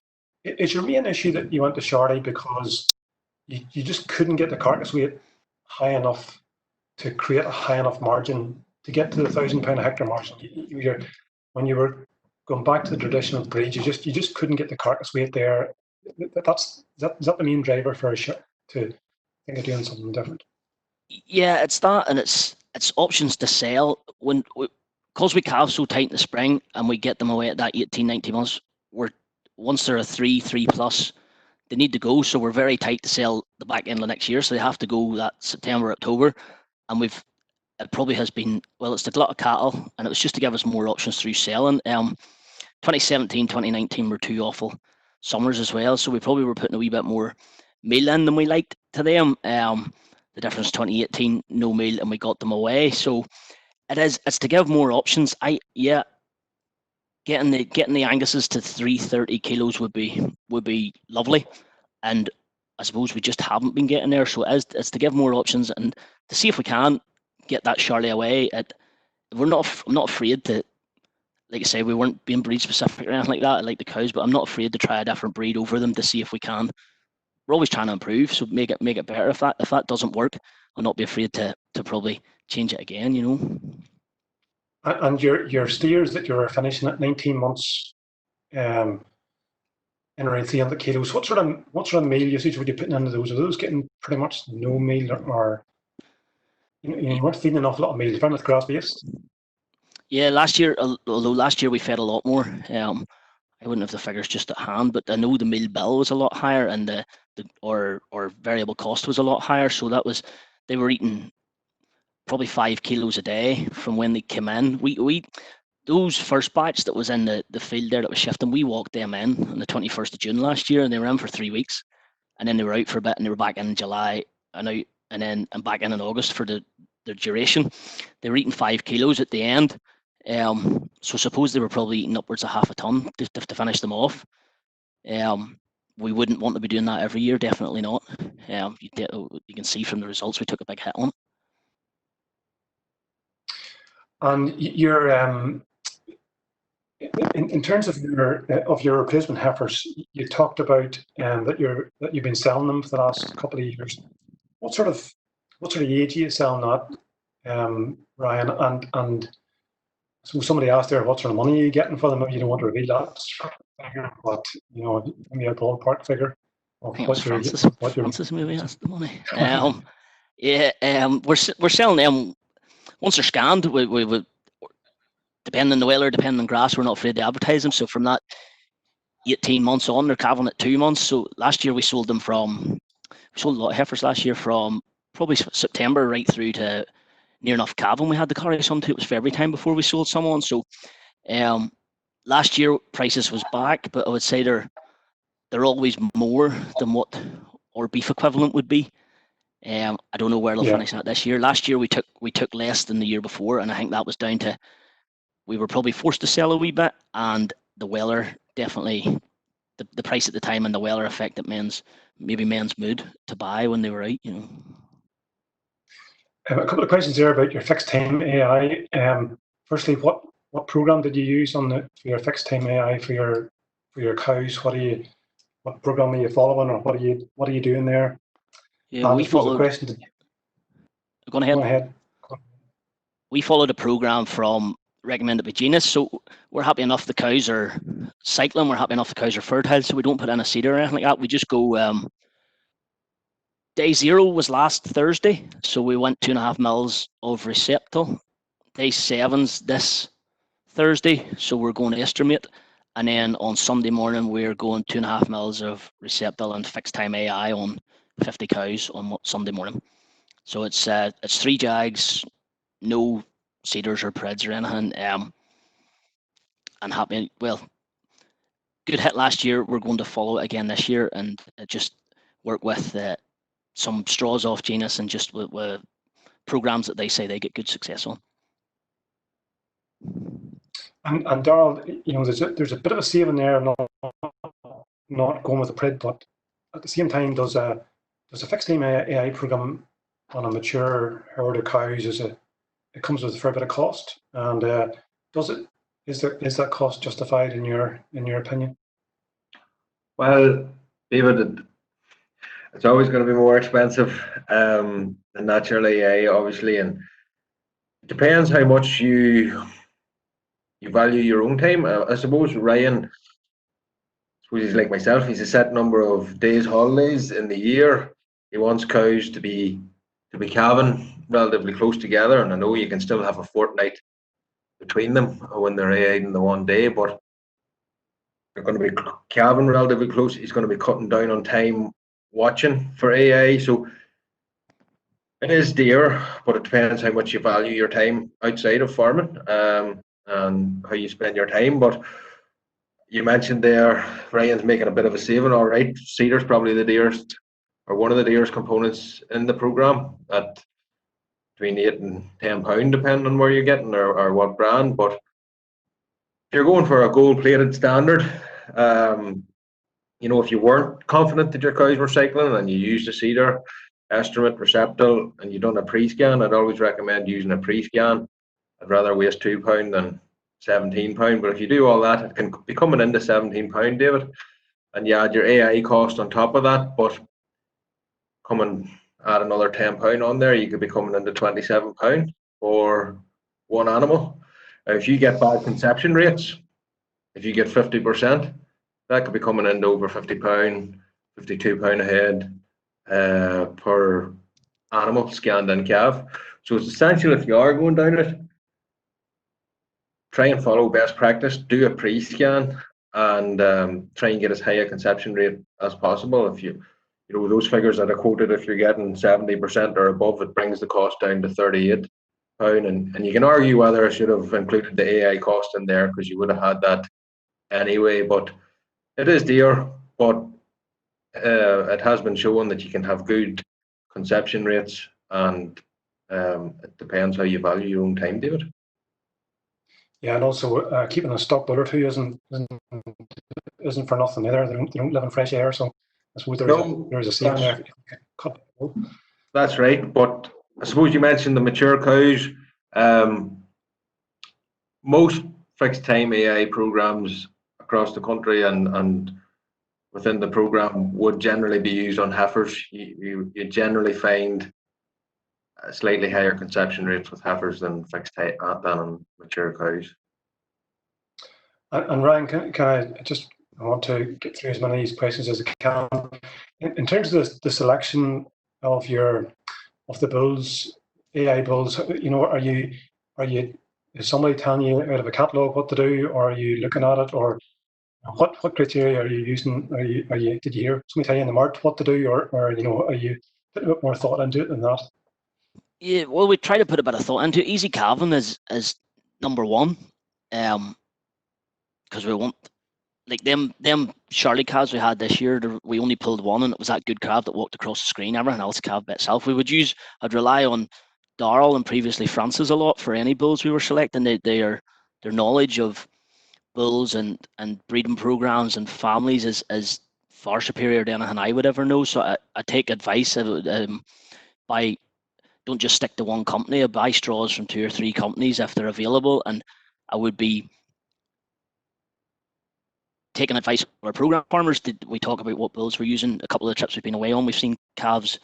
is your main issue that you went to Charlie because you just couldn't get the carcass weight high enough to create a high enough margin to get to the £1,000 a hectare margin? When you were going back to the traditional breeds, you just couldn't get the carcass weight there. Is that the main driver for to think of doing something different? Yeah, it's that, and it's options to sell because we calve so tight in the spring and we get them away at that 18, 19 months. Once they're a 3 plus, they need to go. So we're very tight to sell the back end of next year. So they have to go that September, October, and it probably has been, well, it's the glut of cattle, and it was just to give us more options through selling. 2017, 2019 were two awful summers as well, so we probably were putting a wee bit more meal in than we liked to them. The difference, 2018, no meal, and we got them away. So it's to give more options. Getting the Anguses to 330 kilos would be lovely, and I suppose we just haven't been getting there. So it's to give more options and to see if we can get that Charlie away. I'm not afraid to, like I say, we weren't being breed specific or anything like that. I like the cows, but I'm not afraid to try a different breed over them to see if we can. We're always trying to improve, so make it better. If that doesn't work, I'll not be afraid to probably change it again. And your steers that you're finishing at 19 months, in around 300 kilos. What sort of meal usage would you put into those? Are those getting pretty much no meal, or you weren't feeding an awful lot of meal? Fairness, grass based. Yeah, although last year we fed a lot more. I wouldn't have the figures just at hand, but I know the meal bill was a lot higher, and the variable cost was a lot higher. So they were eating probably 5 kilos a day from when they came in. We those first batch that was in the field there that was shifting, we walked them in on the 21st of June last year, and they were in for 3 weeks, and then they were out for a bit, and they were back in July and back in August for their duration. They were eating 5 kilos at the end. So suppose they were probably eating upwards of half a ton to finish them off. We wouldn't want to be doing that every year, definitely not. You can see from the results we took a big hit on it. And your in terms of your replacement heifers, you talked about that you've been selling them for the last couple of years. What sort of age are you selling that, Ryan? And so somebody asked there, what sort of money are you getting for them? Maybe you don't want to reveal that figure, but give me a ballpark figure. Francis maybe asked the money. We're selling them once they're scanned. We depending on the weather, depending on grass, we're not afraid to advertise them. So from that 18 months on, they're calving at 2 months. So last year we sold a lot of heifers last year from probably September right through to near enough calving. We had to carry some to, it was February time before we sold someone. So last year prices was back, but I would say they're always more than what our beef equivalent would be. I don't know where they'll finish at this year. Last year we took less than the year before, and I think that was down to we were probably forced to sell a wee bit, and the weather definitely, the price at the time and the weather affected men's mood to buy when they were out. A couple of questions there about your fixed time AI. Firstly, what program did you use for your fixed time AI for your cows? What program are you following, or what are you doing there? Yeah, we followed. Go ahead. We followed a program from recommended by genus. So we're happy enough the cows are cycling, we're happy enough the cows are fertile, so we don't put in a seeder or anything like that. We just go, day 0 was last Thursday, so we went 2.5 mils of Receptal. Day 7's this Thursday, so we're going to estimate. And then on Sunday morning, we're going 2.5 mils of Receptal and fixed time AI on 50 cows on Sunday morning. So it's 3 jags, no cedars or preds or anything. And happy, well, good hit last year. We're going to follow it again this year and just work with some straws off genus and just with programs that they say they get good success on. And Darrell, there's a bit of a saving there, not going with the pred, but at the same time, does a fixed time AI program on a mature herd of cows it comes with a fair bit of cost, and is that cost justified in your opinion? Well, David, it's always going to be more expensive than natural AI, obviously, and it depends how much you value your own time. I suppose Ryan, he's like myself. He's a set number of days holidays in the year. He wants cows to be calving relatively close together, and I know you can still have a fortnight between them when they're AI'd in the one day, but they're going to be calving relatively close. He's going to be cutting down on time watching for AI, so it is dear, but it depends how much you value your time outside of farming and how you spend your time. But you mentioned there, Ryan's making a bit of a saving, all right. Cedar's probably the dearest, or one of the dearest components in the program at between £8 and £10, depending on where you're getting or what brand. But if you're going for a gold-plated standard, if you weren't confident that your cows were cycling and you used a cedar, estimate, Receptal, and you done a pre-scan, I'd always recommend using a pre-scan. I'd rather waste £2 than £17, but if you do all that, it can be coming into £17, David, and you add your AI cost on top of that, but add another £10 on there, you could be coming into £27 for one animal. If you get bad conception rates, if you get 50%, that could be coming into over £50, £52 a head per animal scanned in calf. So it's essential, if you are going down it, try and follow best practice, do a pre-scan, and try and get as high a conception rate as possible. If those figures that I quoted, if you're getting 70% or above, it brings the cost down to £38. And you can argue whether I should have included the AI cost in there, because you would have had that anyway. But it is dear, but it has been shown that you can have good conception rates, and it depends how you value your own time, David. Yeah, and also keeping a stock bull or two isn't for nothing either. They don't live in fresh air, so I suppose there's a saving there. That's right, but I suppose you mentioned the mature cows. Most fixed time AI programs across the country and within the program would generally be used on heifers. You generally find slightly higher conception rates with heifers than than on mature cows. And Ryan, I want to get through as many of these questions as I can. In terms of the selection of the bulls, AI bulls, is somebody telling you out of a catalogue what to do, or are you looking at it, or what criteria are you using? Did you hear somebody tell you in the mart what to do, or are you putting a bit more thought into it than that? Yeah, well, we try to put a bit of thought into it. Easy calving is number one, because we want, like, them Charlie calves we had this year. We only pulled one, and it was that good calf that walked across the screen. Everything else calved by itself. I'd rely on Darrell and previously Francis a lot for any bulls we were selecting. Their knowledge of bulls and breeding programs and families is far superior to anything I would ever know. So I take advice by, don't just stick to one company. I buy straws from 2 or 3 companies if they're available, and I would be taking advice from our program farmers. We talk about what bulls we're using? A couple of the trips we've been away on, we've seen calves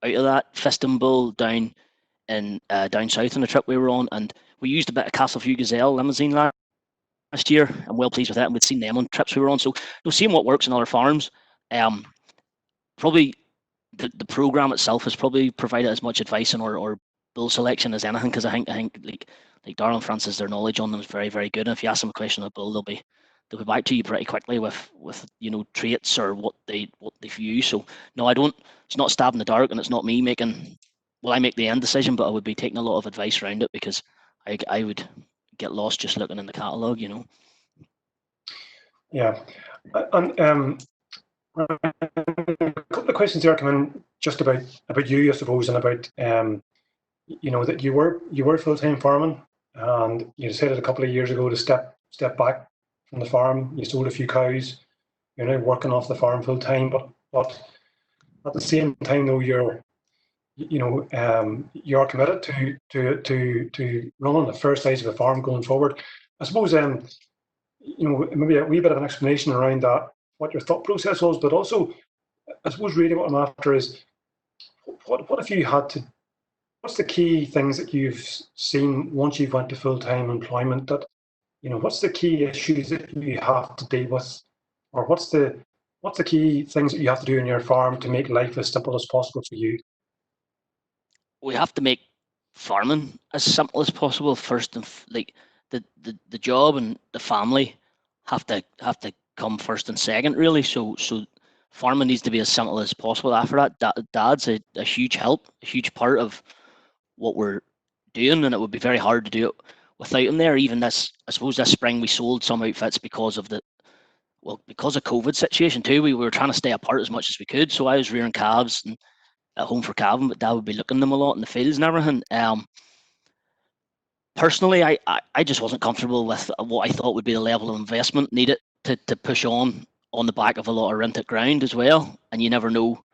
out of that Fiston bull down south on the trip we were on, and we used a bit of Castleview Gazelle limousine last year. I'm well pleased with that, and we'd seen them on trips we were on. So seeing what works in other farms. Probably the program itself has probably provided as much advice on or bull selection as anything, because I think like Darrell and Francis, their knowledge on them is very, very good. And if you ask them a question on a bull, they'll be back to you pretty quickly with traits or what they view. So no, I don't. It's not stab in the dark, and it's not me making. Well, I make the end decision, but I would be taking a lot of advice around it, because I would get lost just looking in the catalogue. Yeah, and a couple of questions there come in just about you, I suppose, and about that you were full-time farming, and you decided a couple of years ago to step back from the farm. You sold a few cows. You're now working off the farm full time, but at the same time, though, you're committed to running the fair size of the farm going forward. I suppose maybe a wee bit of an explanation around that, what your thought process was, but also I suppose really what I'm after is what if you had to. What's the key things that you've seen once you've went to full-time employment that, what's the key issues that you have to deal with, or what's the key things that you have to do in your farm to make life as simple as possible for you? We have to make farming as simple as possible first, and the job and the family have to come first and second, really. So farming needs to be as simple as possible. After that, Dad's a huge help, a huge part of what we're doing, and it would be very hard to do it without him there. Even I suppose this spring we sold some outfits because of COVID situation too. We were trying to stay apart as much as we could, so I was rearing calves and at home for calving, but Dad would be looking them a lot in the fields and everything. Personally, I just wasn't comfortable with what I thought would be the level of investment needed to push on the back of a lot of rented ground as well, and you never know.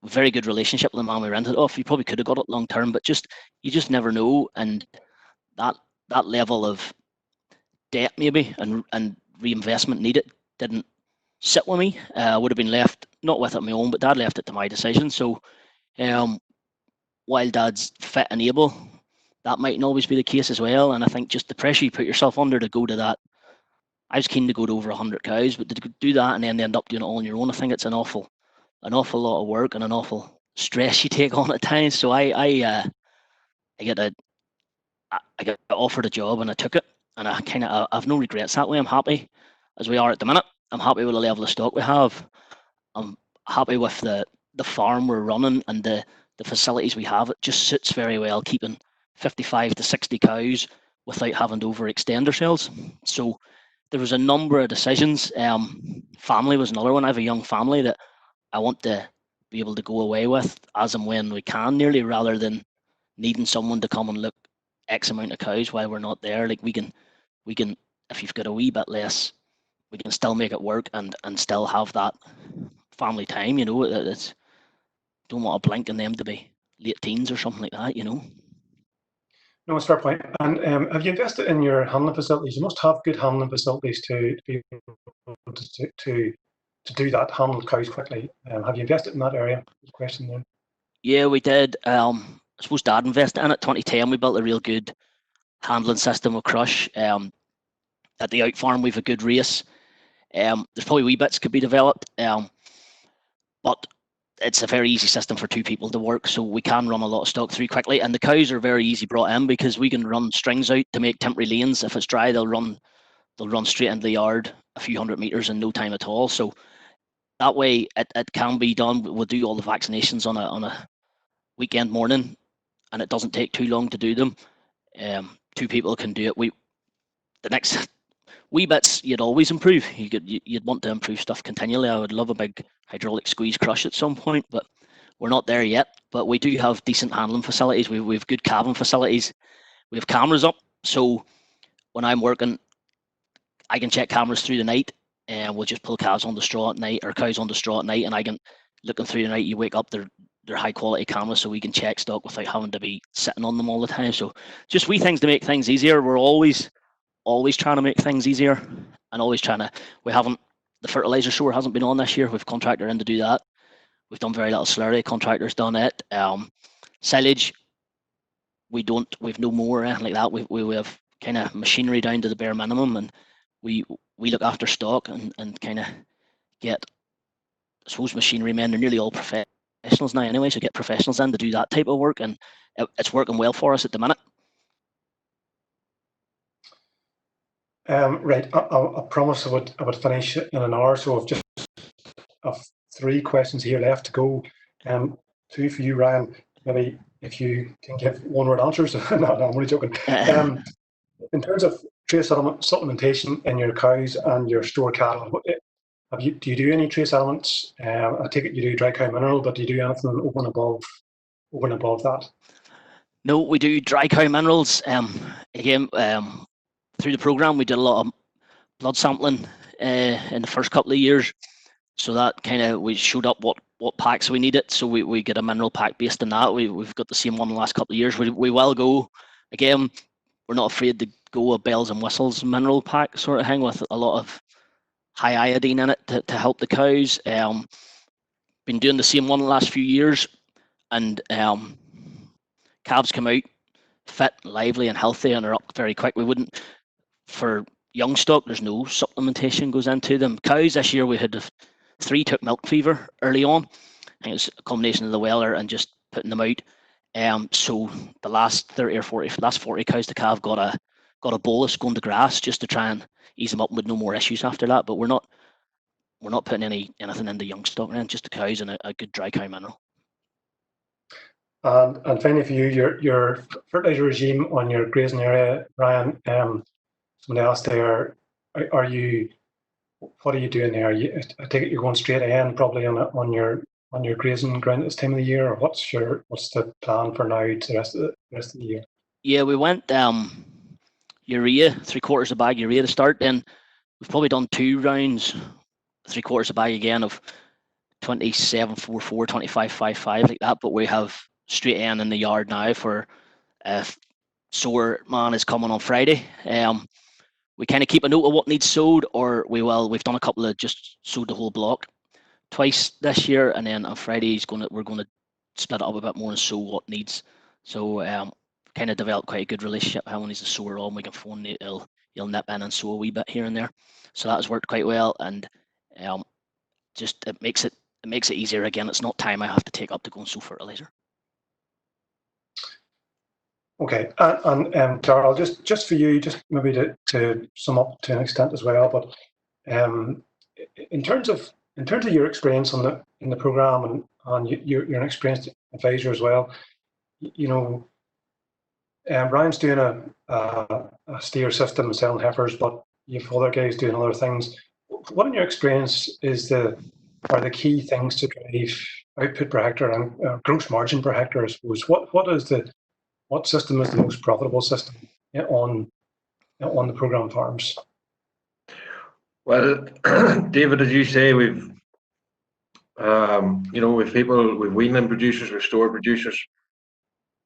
Very good relationship with the man we rented off. You probably could have got it long term, but you just never know. And that level of debt maybe and reinvestment needed didn't sit with me. Would have been left not with it on my own, but Dad left it to my decision. So while Dad's fit and able, that mightn't always be the case as well. And I think just the pressure you put yourself under to go to that. I was keen to go to over 100 cows, but to do that and then end up doing it all on your own, I think it's an awful lot of work and an awful stress you take on at times. So I got offered a job and I took it, and I've no regrets that way. I'm happy as we are at the minute. I'm happy with the level of stock we have. I'm happy with the farm we're running and the facilities we have. It just suits very well keeping 55 to 60 cows without having to overextend ourselves. So there was a number of decisions. Family was another one. I have a young family that I want to be able to go away with as and when we can, nearly, rather than needing someone to come and look X amount of cows while we're not there. Like we can, if you've got a wee bit less, we can still make it work and still have that family time. It's don't want to blink in them to be late teens or something like that. No, it's a fair point. And have you invested in your handling facilities? You must have good handling facilities to be able to do that, handle cows quickly. Have you invested in that area? Question there. Yeah, we did. I suppose Dad invested in it. 2010, we built a real good handling system with crush. At the out farm, we've a good race. There's probably wee bits could be developed, but it's a very easy system for two people to work, so we can run a lot of stock through quickly. And the cows are very easy brought in because we can run strings out to make temporary lanes. If it's dry, they'll run straight into the yard a few 100 meters in no time at all. So that way it can be done. We'll do all the vaccinations on a weekend morning, and it doesn't take too long to do them. Two people can do it. The next wee bits you'd always improve. You'd want to improve stuff continually. I would love a big hydraulic squeeze crush at some point, but we're not there yet. But we do have decent handling facilities. We've good calving facilities. We have cameras up, so when I'm working, I can check cameras through the night, and we'll just pull calves on the straw at night or cows on the straw at night, and I can looking through the night. You wake up, they're high quality cameras, so we can check stock without having to be sitting on them all the time. So just wee things to make things easier. We're always trying to make things easier, and always trying to. The fertilizer shower hasn't been on this year. We've contractor in to do that. We've done very little slurry. Contractors done it. Silage, we've no more or anything like that. We have kind of machinery down to the bare minimum, and we look after stock and kind of get, I suppose, machinery men. They're nearly all professionals now anyway, so get professionals in to do that type of work, and it's working well for us at the minute. Right, I promise I would finish in an hour, so I've 3 questions here left to go. 2 for you, Ryan. Maybe if you can give one-word answers. No, I'm only joking. In terms of trace supplementation in your cows and your store cattle, do you do any trace elements? I take it you do dry cow mineral, but do you do anything over and above that? No, we do dry cow minerals. Again, through the program, we did a lot of blood sampling in the first couple of years. So that kind of, we showed up what packs we needed. So we get a mineral pack based on that. We've got the same one the last couple of years. We will go, again, we're not afraid to go a bells and whistles mineral pack sort of thing with a lot of high iodine in it to help the cows. Been doing the same one the last few years, and calves come out fit, lively and healthy, and are up very quick. We wouldn't, for young stock, there's no supplementation goes into them. Cows this year, we had 3 took milk fever early on. I think it was a combination of the weather and just putting them out. So the last 30 or 40, last 40 cows to calve got a bolus going to grass just to try and ease them up with no more issues after that. But we're not putting anything into young stock, man, just the cows and a good dry cow mineral. And finally for you, your fertilizer regime on your grazing area, Ryan. Somebody asked there, what are you doing there? I take it you're going straight in probably on your grazing ground at this time of the year, or what's the plan for now to the rest of the year? Yeah, we went urea, 3/4 a bag urea to start. Then we've probably done 2 rounds, 3/4 a bag again of 27.44, 25.55 like that. But we have straight in the yard now for sower man is coming on Friday. We kind of keep a note of what needs sowed, or we've done a couple of just sowed the whole block twice this year, and then on Friday we're going to split it up a bit more and sow what needs. So kind of developed quite a good relationship. How when he's a sower on, we can phone, he'll nip in and sow a wee bit here and there. So that has worked quite well, and just it makes it easier. Again, it's not time I have to take up to go and sow fertilizer. Okay, and Darrell, just for you, just maybe to sum up to an extent as well, but in terms of your experience in the program, and you're an experienced advisor as well, you know, Ryan's doing a steer system and selling heifers, but you've other guys doing other things. What in your experience are the key things to drive output per hectare and gross margin per hectare? I suppose what system is the most profitable system on the program farms? Well, David, as you say, we've we've weaning producers, we've store producers,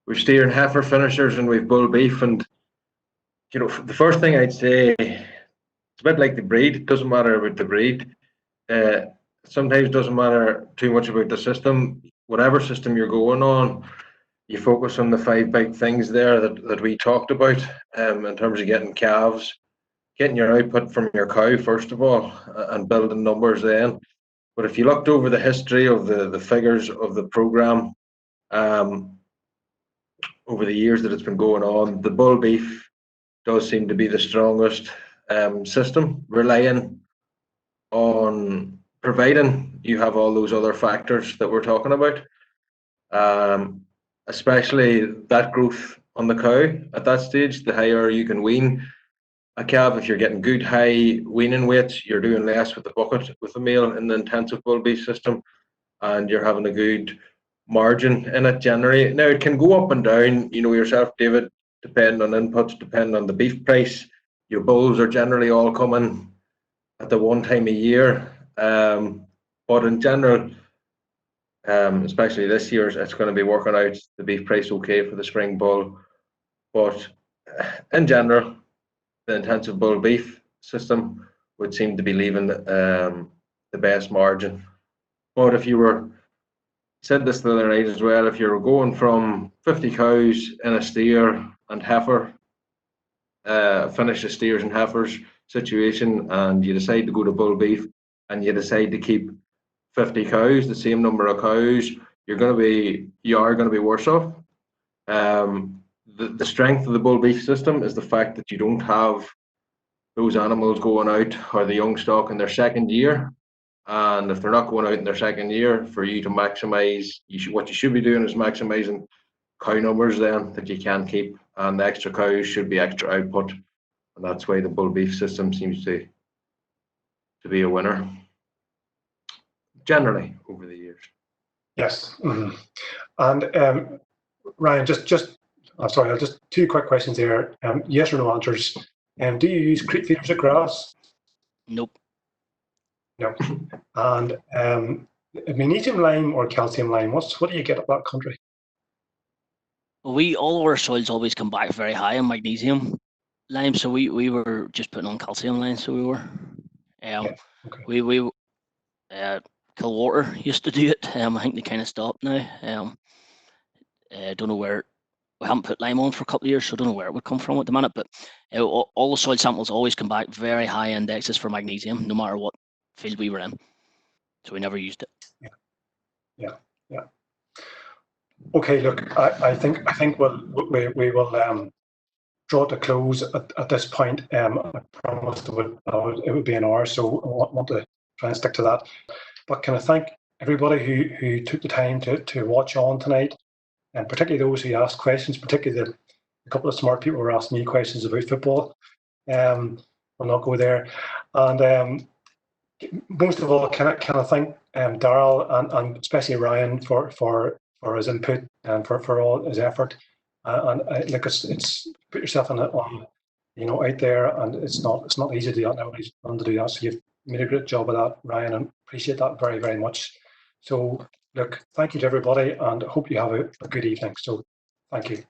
we've steer and heifer finishers, and we've bull beef. And you know, the first thing I'd say, it's a bit like the breed. It doesn't matter about the breed. Sometimes it doesn't matter too much about the system. Whatever system you're going on, you focus on the 5 big things there that we talked about in terms of getting calves, getting your output from your cow first of all, and building numbers then. But if you looked over the history of the figures of the program over the years that it's been going on, the bull beef does seem to be the strongest system, relying on providing you have all those other factors that we're talking about. Especially that growth on the cow at that stage, the higher you can wean a calf. If you're getting good high weaning weights, you're doing less with the bucket with the male in the intensive bull beef system, and you're having a good margin in it generally. Now it can go up and down, you know yourself, David, depending on inputs, depending on the beef price. Your bulls are generally all coming at the one time a year, but in general, especially this year, it's going to be working out the beef price okay for the spring bull. But in general, the intensive bull beef system would seem to be leaving the best margin. But if you were said this the other night as well. If you're going from 50 cows in a steer and heifer, finish the steers and heifers situation, and you decide to go to bull beef, and you decide to keep 50 cows, the same number of cows, you are going to be worse off. The strength of the bull beef system is the fact that you don't have those animals going out, or the young stock, in their second year. And if they're not going out in their second year, for you to maximise, what you should be doing is maximising cow numbers then that you can keep, and the extra cows should be extra output. And that's why the bull beef system seems to be a winner generally over the years. Yes. And Ryan, I'm sorry, just two quick questions there. Yes or no answers. Do you use creep feeders at grass? Nope. No. And magnesium lime or calcium lime, what do you get at that country? Well, all our soils always come back very high in magnesium lime, so we were just putting on calcium lime. So we were. Okay. We Kilwater used to do it. I think they kind of stopped now. Don't know where. We haven't put lime on for a couple of years, so I don't know where it would come from at the minute. But all the soil samples always come back very high indexes for magnesium, no matter what field we were in. So we never used it. Yeah. Okay, look, I think we will draw to close at this point. I promised it would be an hour, so I want to try and stick to that. But can I thank everybody who took the time to watch on tonight, and particularly those who asked questions, particularly a couple of smart people who were asking me questions about football. We'll not go there. And most of all, can I thank Darrell and especially Ryan for his input and for all his effort. And look, it's put yourself on out there, and it's not easy to do that. Nobody's done to do that. So you've made a great job of that, Ryan, and appreciate that very, very much. So look, thank you to everybody, and hope you have a good evening. So thank you.